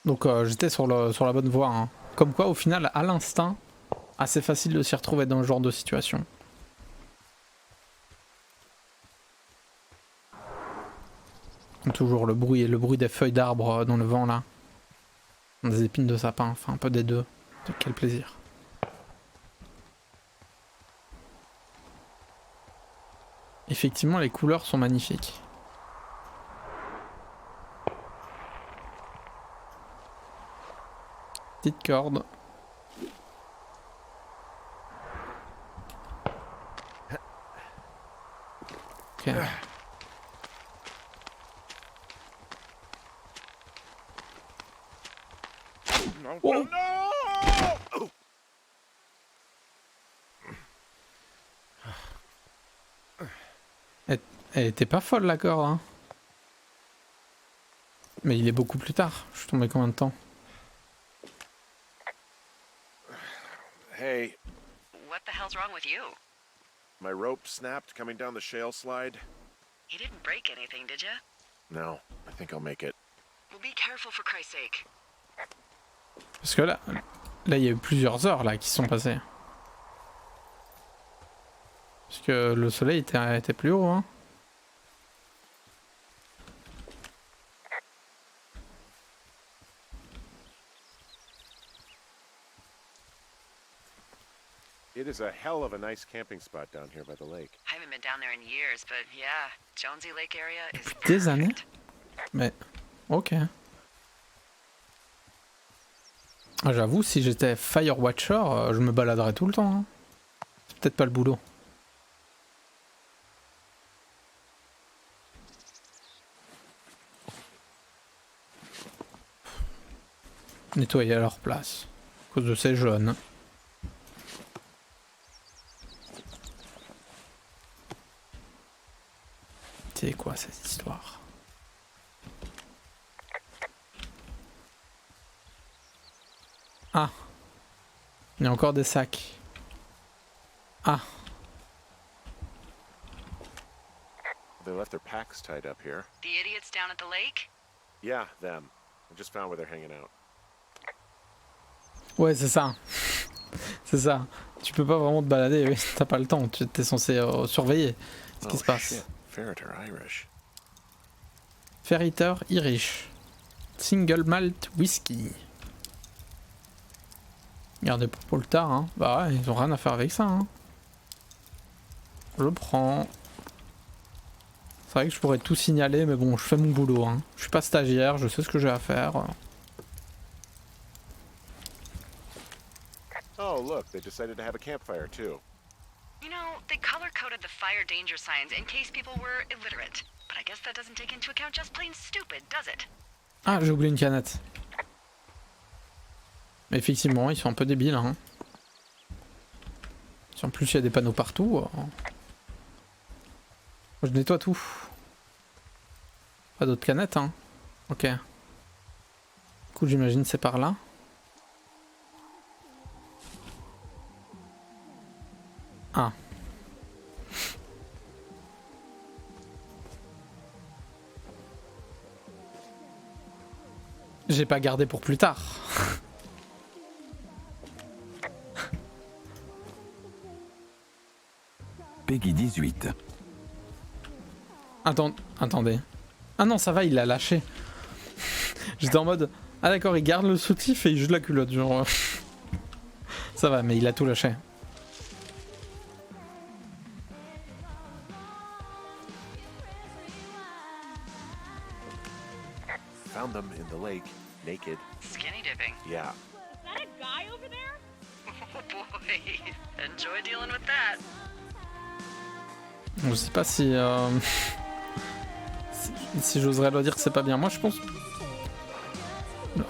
S1: Donc j'étais sur la bonne voie, hein. Comme quoi au final à l'instinct, assez facile de s'y retrouver dans ce genre de situation. Toujours le bruit des feuilles d'arbres dans le vent là. Des épines de sapin, enfin un peu des deux. Quel plaisir. Effectivement, les couleurs sont magnifiques. Petite corde. Ok. Oh. Elle était pas folle la corde, hein. Mais il est beaucoup plus tard. Je suis tombé combien de temps?
S3: Hey,
S2: What the hell's wrong with you?
S3: my rope snapped coming down the shale slide.
S2: You didn't break anything, did you?
S3: No, I think I'll make it.
S2: Well, be careful for Christ's sake.
S1: Parce que là il y a eu plusieurs heures là qui sont passées. Parce que le soleil était plus haut, hein.
S3: It is a hell of a nice camping spot down here by the lake.
S2: I haven't been down there in years, but yeah, Jonesy Lake area is
S1: Depuis des années.
S2: perfect.
S1: Mais ok. Ah, j'avoue, si j'étais Firewatcher, je me baladerais tout le temps, hein. C'est peut-être pas le boulot. Nettoyer à leur place. À cause de ces jeunes. C'est quoi cette histoire? Ah. Il y a encore des sacs. Ah.
S3: They left their packs tied up here.
S2: The idiots down at the lake?
S3: Yeah, them. I just found where they're hanging out.
S1: Ouais, c'est ça. C'est ça. Tu peux pas vraiment te balader, oui. T'as pas le temps. Tu es censé surveiller ce qui se passe.
S3: Shit. Ferreter Irish.
S1: Ferriter Irish. Single Malt Whisky. Regardez pour le tard, hein. Bah ouais, ils ont rien à faire avec ça, hein. Je prends. C'est vrai que je pourrais tout signaler, mais bon, je fais mon boulot, hein. Je suis pas stagiaire, je sais ce que j'ai à faire.
S3: Oh, look, they decided to have a campfire too.
S2: You know, they color-coded the fire danger signs in case people were illiterate. But I guess that doesn't take into account just plain stupid, does it?
S1: Ah, j'ai oublié une canette. Mais effectivement, ils sont un peu débiles, hein. Si en plus il y a des panneaux partout. Je nettoie tout. Pas d'autres canettes, hein. Ok. Du coup, j'imagine c'est par là. Ah. J'ai pas gardé pour plus tard.
S4: Peggy 18.
S1: Attendez. Ah non, ça va, il l'a lâché. J'étais en mode... Ah d'accord, il garde le soutif et il joue de la culotte, genre... Ça va, mais il a tout lâché.
S3: Found them in the lake, naked.
S2: Skinny dipping.
S3: Yeah.
S5: Is that a guy over there?
S2: Oh boy. Enjoy dealing with that.
S1: Je sais pas si... si j'oserais le dire que c'est pas bien. Moi je pense...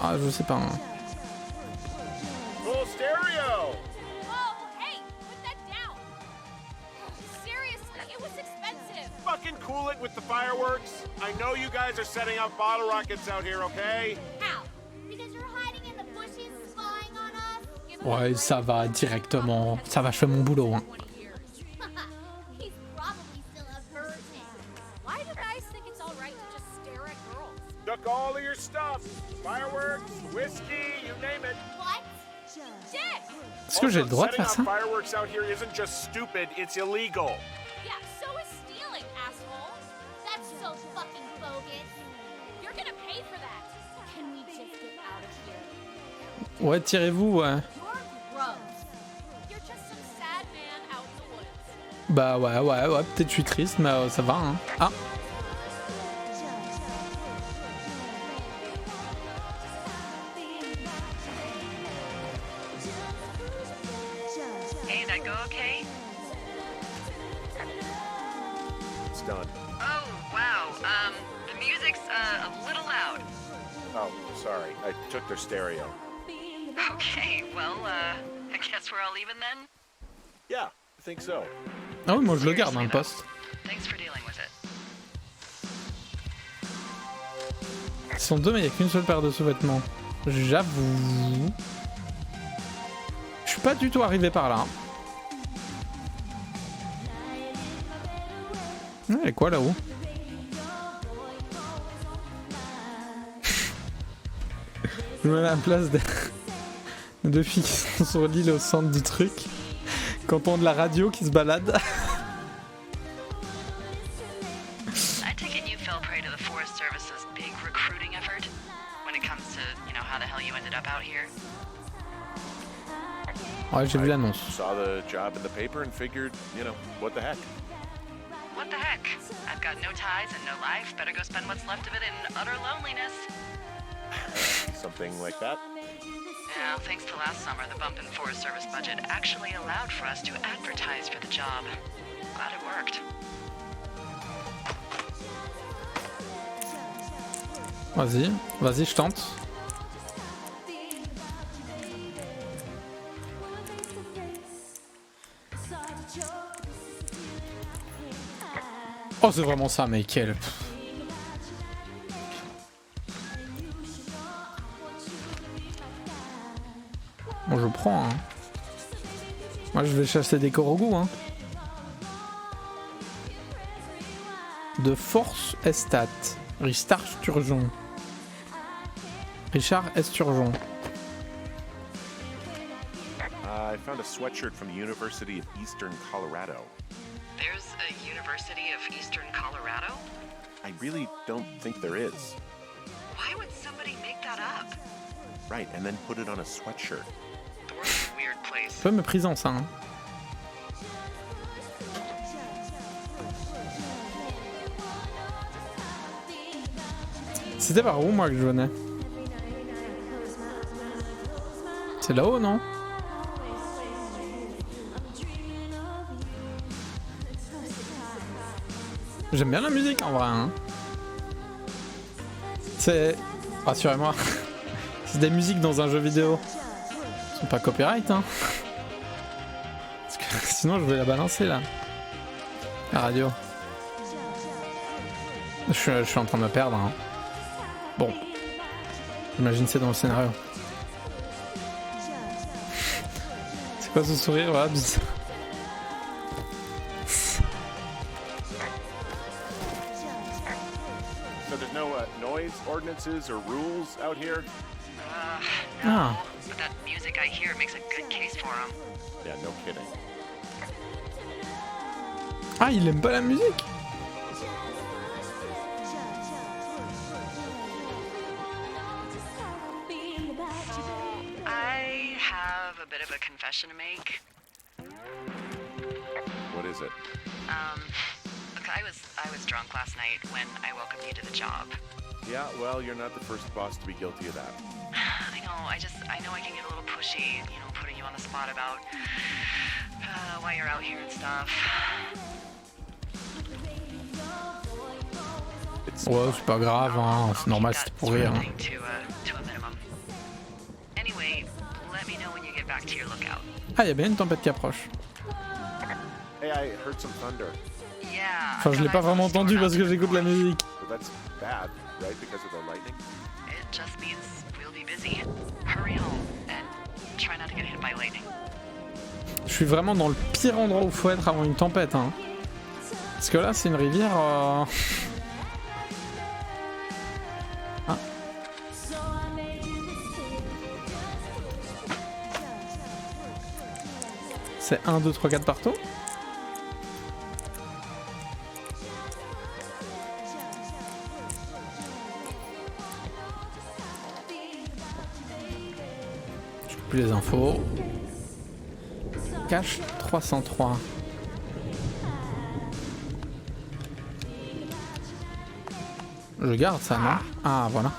S1: Ah, je sais pas. Hein.
S3: Full stereo!
S5: Whoa, hey, put that down. Seriously, it was expensive.
S3: Fucking cool it with the fireworks. I know you guys are setting up bottle rockets out here, okay?
S5: How? Because you're hiding in the bushes, spying on us? Give
S1: Ouais, ça va directement. Ça va, je fais mon boulot. Hein.
S5: He's probably still a virgin. Why do guys think it's all right to just stare at girls?
S3: Took all of your stuff. Fireworks, whiskey, you name it.
S5: What? Shit!
S1: Est-ce que j'ai le droit de faire ça?
S3: Fireworks out here isn't just stupid, it's illegal.
S5: Yeah, so is stealing, asshole. That's so fucking bogus. You're gonna pay for that. Can we just get out of here?
S1: Ouais, tirez-vous, ouais.
S5: You're gross. You're just some sad man out in the woods.
S1: Bah ouais, peut-être je suis triste, mais ça va, hein. Ah,
S2: Hey, that go okay?
S3: It's done.
S2: Oh, wow. The music's a little loud.
S3: Oh, sorry. I took their stereo.
S2: Okay, well, I guess we're all even then?
S3: Yeah, I think so.
S1: ah oui, moi je le garde dans le poste.
S2: Thanks for dealing with it.
S1: Ils sont deux, mais il n'y a qu'une seule paire de sous-vêtements. J'avoue. Je suis pas du tout arrivé par là. Elle est quoi là-haut? Je me mets à la place des deux filles qui sont sur l'île au centre du truc. Quand on a de la radio qui se balade.
S2: I take it you fell prey to the Forest Service's big recruiting effort when it comes to, you know, how the hell you ended up out here.
S1: Ouais, j'ai vu l'annonce.
S3: Saw the job in the paper and figured, you know, what the heck.
S2: What the heck? I've got no ties and no life. Better go spend what's left of it in utter loneliness.
S3: Something like that.
S2: Yeah, thanks to last summer, the bump in Forest Service budget actually allowed for us to advertise for the job. Glad it worked.
S1: Vas-y, je tente. Oh, c'est vraiment ça, mais quel... Bon, je prends, hein. Moi, je vais chasser des corogos, hein. De Force Estat. Richard Sturgeon. Richard Esturgeon.
S3: I found a sweatshirt from the University of Eastern Colorado.
S2: There's a University of Eastern Colorado?
S3: I really don't think there is.
S2: Why would somebody make that up?
S3: Right, and then put it on a sweatshirt.
S2: The word weird place.
S1: Un peu méprisant ça. Hein. C'était par où moi que je venais? C'est là-haut, non? J'aime bien la musique en vrai. Hein. C'est... Rassurez-moi. C'est des musiques dans un jeu vidéo. Ils sont pas copyright, hein. Parce que sinon je vais la balancer là. La radio. Je suis en train de me perdre. Hein. Bon. J'imagine c'est dans le scénario. C'est quoi ce sourire, Rabs?
S3: So there's no noise ordinances or rules out here?
S2: No.
S1: Ah.
S2: But that music I hear makes a good case for him.
S3: Yeah, no kidding.
S1: Ah, il aime pas la musique?
S2: I have a bit of a confession to make.
S3: What is it?
S2: Look, I was drunk last night when I welcomed you to the job.
S3: Yeah, well, you're not the first boss to be guilty of that.
S2: I know I can get a little pushy, you know, putting you on the spot about why you're out here and stuff.
S3: It's
S1: Ouais, c'est pas grave, hein. C'est normal, c'était pour rire. Hein.
S2: To a minimum. Anyway, let me know when you get back to your lookout.
S1: Ah, il y a bien une tempête qui approche.
S3: Hey, I heard some thunder.
S2: Yeah.
S1: Enfin, je l'ai pas vraiment entendu parce que j'écoute la musique.
S3: Well, that's bad, right? Because of the lightning?
S2: It just means we'll be busy. Hurry home and try not to get hit by lightning.
S1: Je suis vraiment dans le pire endroit où faut être avant une tempête. Hein. Parce que là, c'est une rivière... Ah. C'est 1, 2, 3, 4 partout. Je n'ai plus les infos. Cache 303. Je garde ça, non? Ah, voilà.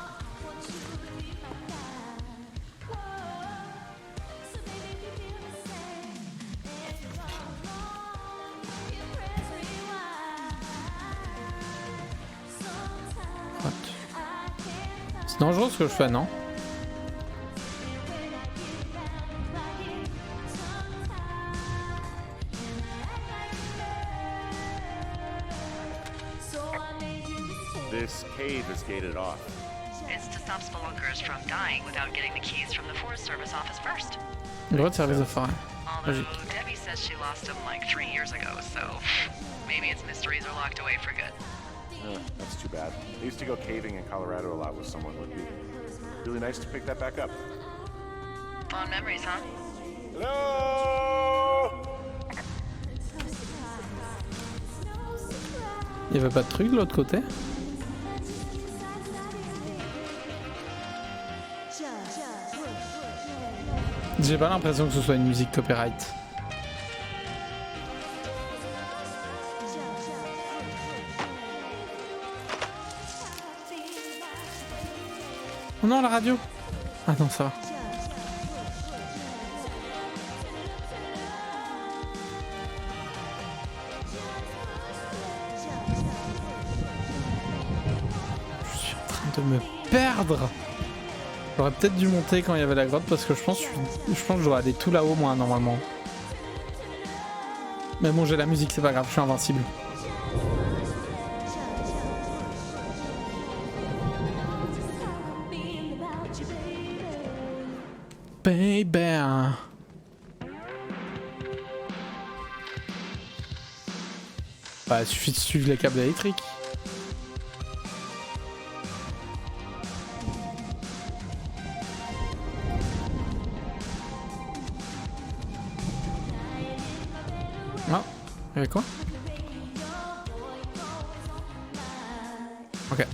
S1: What? C'est dangereux ce que je fais, non?
S3: This cave is gated off.
S2: It's to stop spellunkers from dying without getting the keys from the Forest Service office first.
S1: Droit de service de forêt.
S2: Although
S1: Logique.
S2: Debbie says she lost them like 3 years ago, so maybe its mysteries are locked away for good.
S3: That's too bad. I used to go caving in Colorado a lot with someone. Would be really nice to pick that back up.
S2: Fond memories, huh?
S3: Hello!
S1: Il y avait pas de truc de l'autre côté? J'ai pas l'impression que ce soit une musique copyright. Oh non, la radio! Ah non, ça va. Je suis en train de me perdre! J'aurais peut-être dû monter quand il y avait la grotte parce que je pense que je dois aller tout là-haut moi normalement. Mais bon, j'ai la musique, c'est pas grave, je suis invincible. Baby. Bah, il suffit de suivre les câbles électriques. Ah, il y avait quoi? Ok.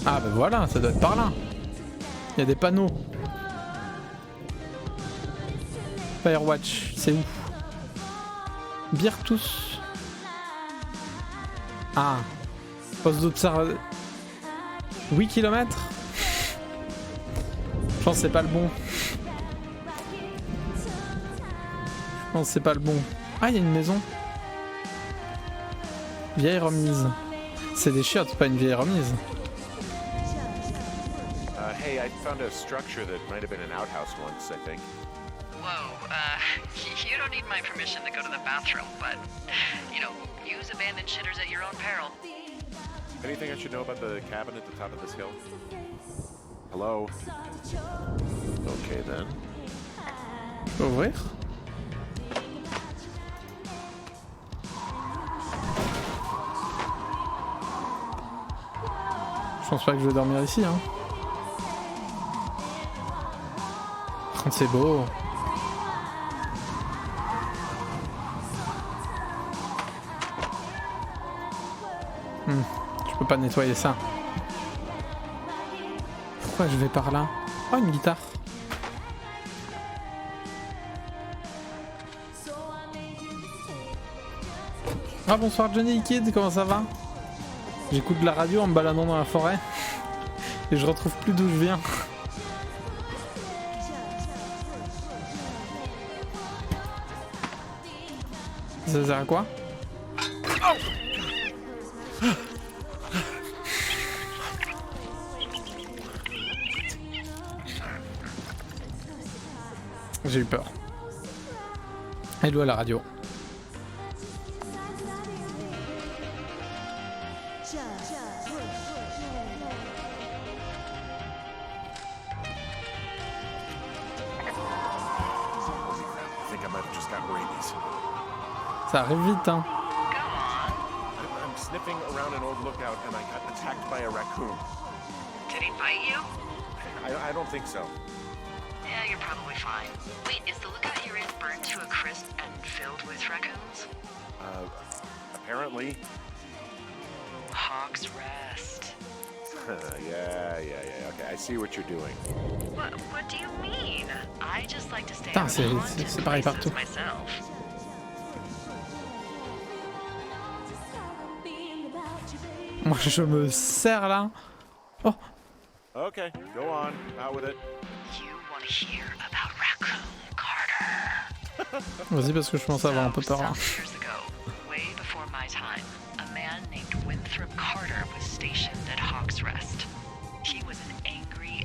S1: Ah bah voilà, ça doit être par là. Il y a des panneaux. Firewatch, c'est où? Birtus. Ah. Poste d'observation. 8 km. Je pense que c'est pas le bon. Je pense que c'est pas le bon. Ah, il y a une maison. Vieille remise. C'est des chiottes, pas une vieille remise.
S3: Hey, I found a structure that might have been an outhouse once, I think.
S2: Whoa, you don't need my permission to go to the bathroom, but, use abandoned shitters at your own peril.
S3: Anything I should know about the cabin at the top of this hill? Hello? Okay, then.
S1: Je peux ouvrir? Je pense pas que je vais dormir ici, hein. Oh, c'est beau. Je peux pas nettoyer ça. Pourquoi je vais par là? Oh, une guitare. Ah, bonsoir Johnny Kid, comment ça va? J'écoute de la radio en me baladant dans la forêt et je retrouve plus d'où je viens. Ça sert à quoi? J'ai eu peur. Hello à la radio. Ça arrive vite, hein.
S3: I'm sniffing around an old lookout and I got attacked by a raccoon.
S2: Did he bite you?
S3: I don't think so.
S2: Yeah, you're probably fine. Wait, is the lookout you're in burned to a crisp and filled with raccoons?
S3: Apparently.
S2: Hawk's Rest.
S3: Yeah, okay, I see what you're doing.
S2: What do you mean? I just like to stay
S1: Putain,
S2: out
S1: c'est pareil partout.
S2: myself.
S1: Moi je me serre là. Oh.
S3: Okay, go on, out with it.
S2: You want to hear about Raccoon Carter?
S1: Vas-y parce que je pense avoir un peu peur là.
S2: Some years ago, way before my time, a man named Winthrop Carter was stationed at Hawk's Rest. He was an angry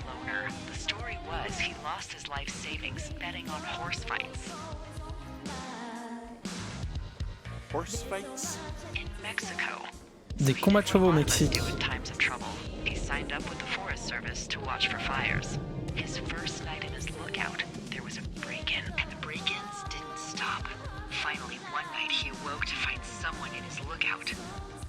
S2: loner. The story was he lost his life savings betting on horse fights.
S3: Horse fights?
S2: In Mexico.
S1: Des combats de chevaux au Mexique.
S2: In times of trouble, he signed up with the Forest Service to watch for fires. His first night in his lookout, there was a break-in, and the break-ins didn't stop. Finally, one night he awoke to find someone in his lookout.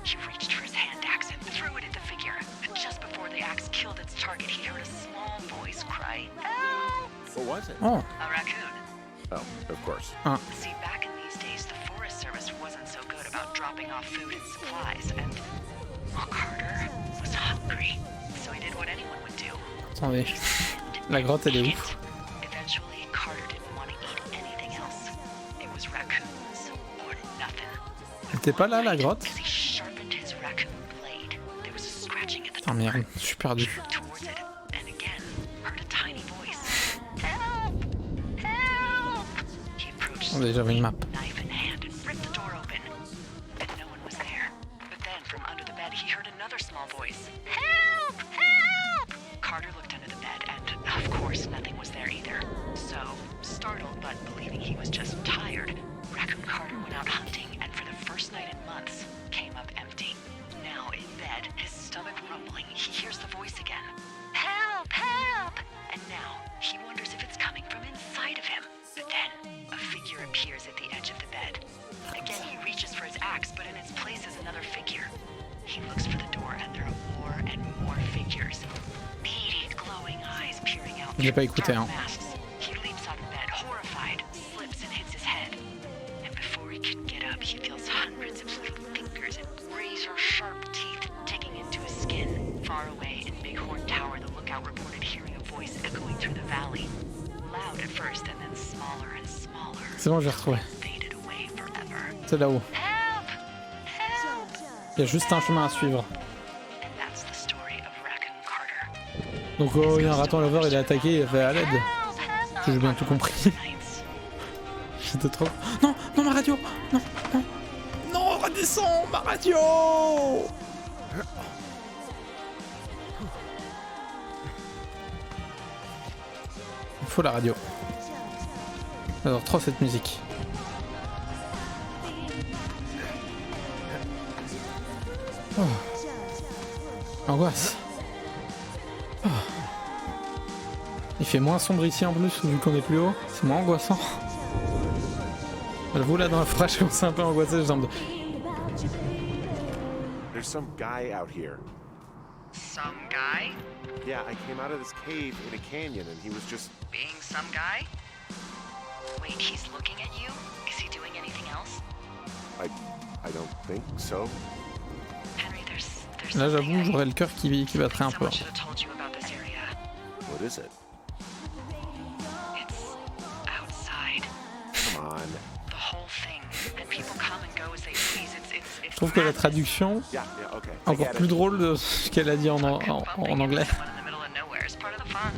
S2: He reached for his hand axe and threw it at the figure. And just before the axe killed its target, he heard a small voice cry, "Help!"
S3: What was it?
S1: Oh.
S2: A raccoon.
S3: Oh, of course.
S1: Ah.
S2: See, back in these days, the Forest Service wasn't so good about dropping off food and supplies, and Carter was hungry, so he did what anyone would do.
S1: Attendez.
S2: He sinned
S1: La grotte elle est
S2: and
S1: ouf.
S2: ate. Eventually, Carter didn't want to eat anything else. It was raccoons or nothing.
S1: T'es pas là la grotte?
S2: As he sharpened his raccoon blade, there was a scratching at the
S1: Ah
S2: door.
S1: merde, je suis perdu.
S2: He moved towards it, and again heard a tiny voice. Help! Help! He approached
S1: Oh, déjà une map.
S2: knife in hand and ripped the door open. And no one was there. But then from under the bed he heard another small voice. Help! Help! Carter looked under the bed and of course nothing was there either. So, startled but believing he was just tired, Raccoon Carter went out hunting and for the first night in months came up empty. Now in bed, his stomach rumbling, he hears the voice again. Help! Help! And now he wonders if it's coming from inside of him. But then a figure appears at the edge of the bed. Again, he reaches for his axe, but in its place is another figure. He looks for the door, and there are more and more figures. Beady, glowing eyes peering out
S1: J'ai pas
S2: through
S1: écouté,
S2: dark
S1: hein.
S2: masks. He leaps out of bed, horrified, slips and hits his head. And before he can get up, he feels hundreds of little fingers and razor-sharp teeth digging into his skin. Far away in Bighorn Tower, the lookout reported hearing
S1: C'est bon, j'ai retrouvé.
S2: faded away forever.
S1: C'est là-haut.
S2: Help! Help!
S1: Il y a juste un chemin à suivre.
S2: And that's the story of Raccoon Carter.
S1: Donc oh, il y a un raton laveur, il est attaqué, il a fait à l'aide.
S2: Help!
S1: J'ai bien tout compris.
S2: Nice.
S1: J'étais trop... Non, non, ma radio. Non, non. Non, redescends, ma radio. Il faut la radio. J'adore trop cette musique. Oh. Angoisse. Oh. Il fait moins sombre ici en plus, vu qu'on est plus haut. C'est moins angoissant. Vous là dans la forêt, je commence un peu angoissé, les jambes de...
S3: There's some guy out here.
S2: Some guy?
S3: Yeah, I came out of this cave in a canyon and he was just...
S2: Being some guy? Wait, he's looking at you? Is he doing anything else?
S3: I don't think so.
S2: Henry, there's
S1: Là
S2: something
S1: j'avoue, j'aurais le cœur qui battrait un peu.
S2: Someone should have told you about this area.
S3: What is it?
S2: It's outside.
S3: Come on.
S2: The whole thing. And people come and go as they please. It's
S1: Je trouve que la
S2: madness.
S1: traduction,
S3: Yeah, okay. I
S1: encore
S3: get
S1: plus
S3: it.
S1: drôle de ce qu'elle a dit en
S2: Bumping into
S1: anglais.
S2: someone in the middle of nowhere is part of the fun.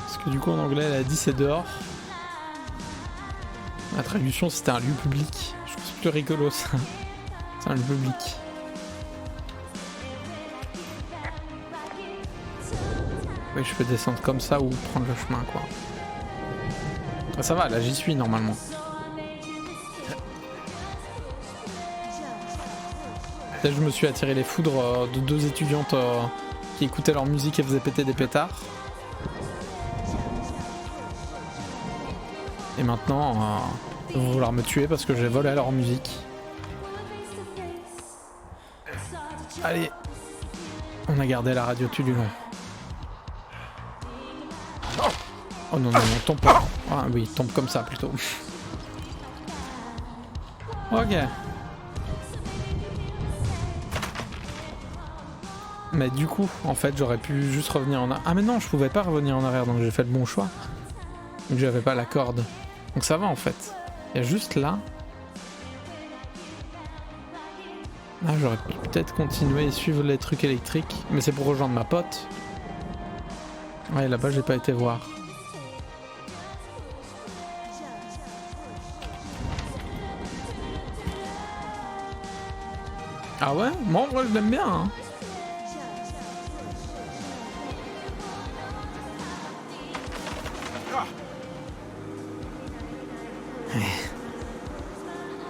S1: Parce que du coup en anglais elle a dit c'est dehors. La traduction c'était un lieu public. Je trouve que c'est plus rigolo ça. C'est un lieu public. Oui, je peux descendre comme ça ou prendre le chemin quoi. Ah, ça va, là j'y suis normalement. Peut-être je me suis attiré les foudres de deux étudiantes qui écoutaient leur musique et faisaient péter des pétards. Et maintenant, ils vont vouloir me tuer parce que j'ai volé leur musique. Allez, on a gardé la radio tout du long. Oh non, non, non, tombe pas. Ah oui, tombe comme ça plutôt. Ok. Mais du coup, en fait, j'aurais pu juste revenir en arrière. Ah mais non, je pouvais pas revenir en arrière, donc j'ai fait le bon choix. Donc j'avais pas la corde. Donc ça va en fait. Il y a juste là. Là, j'aurais pu peut-être continuer et suivre les trucs électriques. Mais c'est pour rejoindre ma pote. Ouais, là-bas, j'ai pas été voir. Ah ouais? Moi, en vrai, je l'aime bien. Hein.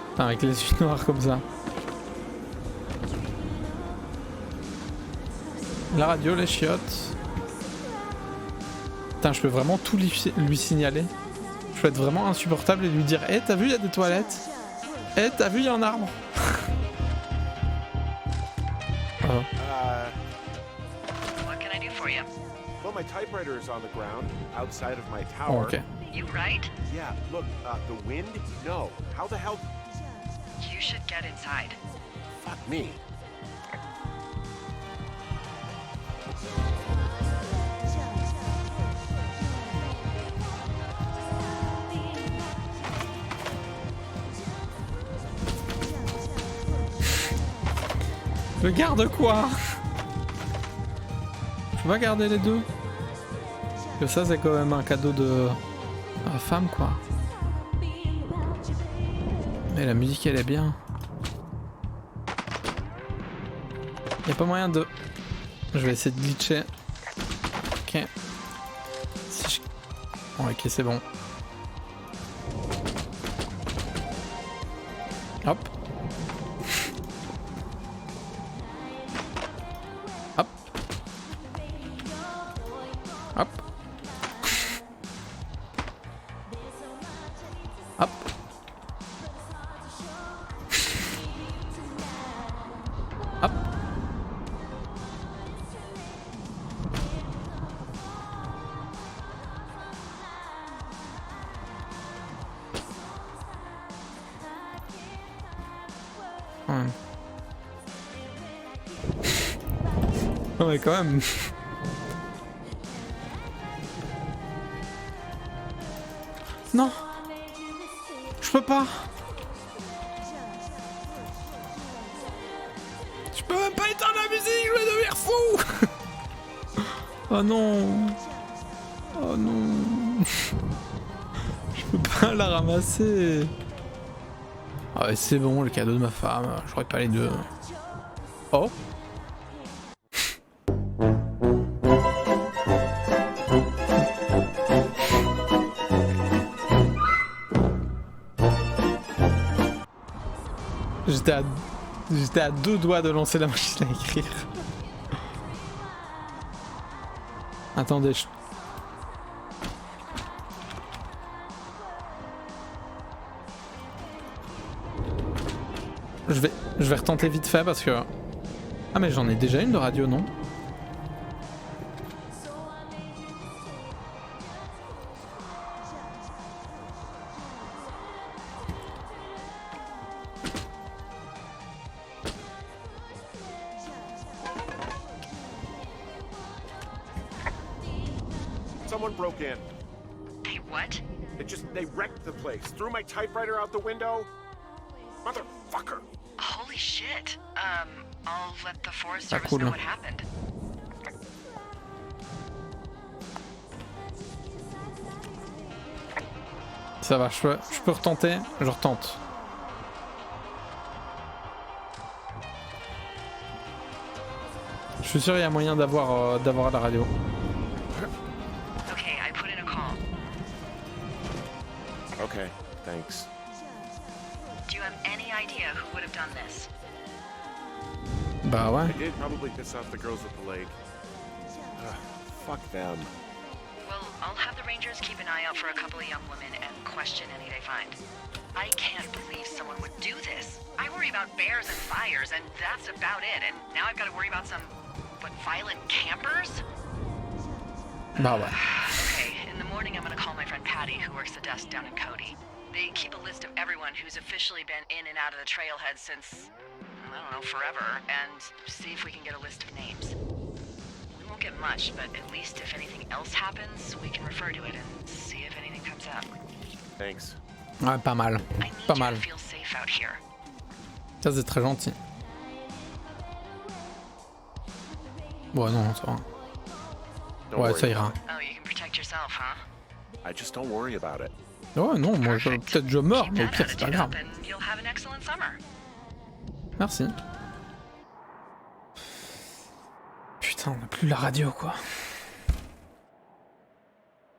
S1: Putain, avec les yeux noirs comme ça. La radio, les chiottes. Putain, je peux vraiment tout lui signaler. Je peux être vraiment insupportable et lui dire « Eh, t'as vu, il y a des toilettes. Eh, t'as vu, il y a un arbre. » Oh.
S2: What can I do for you?
S3: Well, my typewriter is on the ground outside of my
S1: Oh,
S3: tower.
S1: ok.
S2: You right?
S3: Yeah, look, the wind? No. How the hell?
S2: You should get inside.
S3: Fuck me.
S1: Je garde quoi? Je peux pas garder les deux? Que ça c'est quand même un cadeau de la femme quoi. Mais la musique elle est bien. Y a pas moyen de... Je vais essayer de glitcher. Ok. Si je... Oh, ok c'est bon. Hop. Hop. Hop. Hop. Hop. Ouais. Ouais, quand même. Non. Je peux pas. Je peux même pas éteindre la musique, je vais devenir fou. Oh non. Oh non. Je peux pas la ramasser. Ah ouais, c'est bon, le cadeau de ma femme, j'aurais pas les deux. Oh. J'étais à 2 doigts de lancer la machine à écrire. Attendez, je vais retenter vite fait parce que... Ah mais j'en ai déjà une de radio, non?
S3: Someone broke in.
S2: Hey, what?
S3: They wrecked the place. Threw my typewriter out the window. Motherfucker.
S2: Holy shit. I'll let the Forest
S1: Ah,
S2: Service
S1: cool.
S2: know what happened.
S1: Ça va, je peux retenter, je retente. Je suis sûr il y a moyen d'avoir la radio.
S2: Okay, I put in a call.
S3: Okay, thanks.
S2: Do you have any idea who would have done this?
S1: Bah ouais.
S3: I did probably piss off the girls with the lake. Ugh, fuck them.
S2: Well, I'll have the Rangers keep an eye out for a couple of young women and question any they find. I can't believe someone would do this. I worry about bears and fires, and that's about it. And now I've got to worry about some, violent campers?
S1: Bah ouais.
S2: Okay, in the morning I'm gonna call my friend Patty, who works the desk down in Cody. They keep a list of everyone who's officially been in and out of the trailhead since, I don't know, forever, and see if we can get a list of names. We won't get much, but at least if anything else happens, we can refer to it and see if anything comes up.
S3: Thanks.
S1: Ouais, pas mal.
S2: I need
S1: Pas
S2: you
S1: mal.
S2: to feel safe out here.
S1: Ça c'est très gentil. Ouais non, ça va.
S3: Don't
S1: Ouais,
S3: worry
S1: ça
S3: about
S1: ira.
S2: Oh, you can protect yourself, huh?
S3: it. I just don't worry about it.
S1: Ouais non, moi peut-être je meurs,
S2: Keep
S1: mais au
S2: that
S1: pire c'est pas
S2: attitude
S1: grave.
S2: up and you'll have an excellent summer.
S1: Merci. Putain, on n'a plus la radio quoi.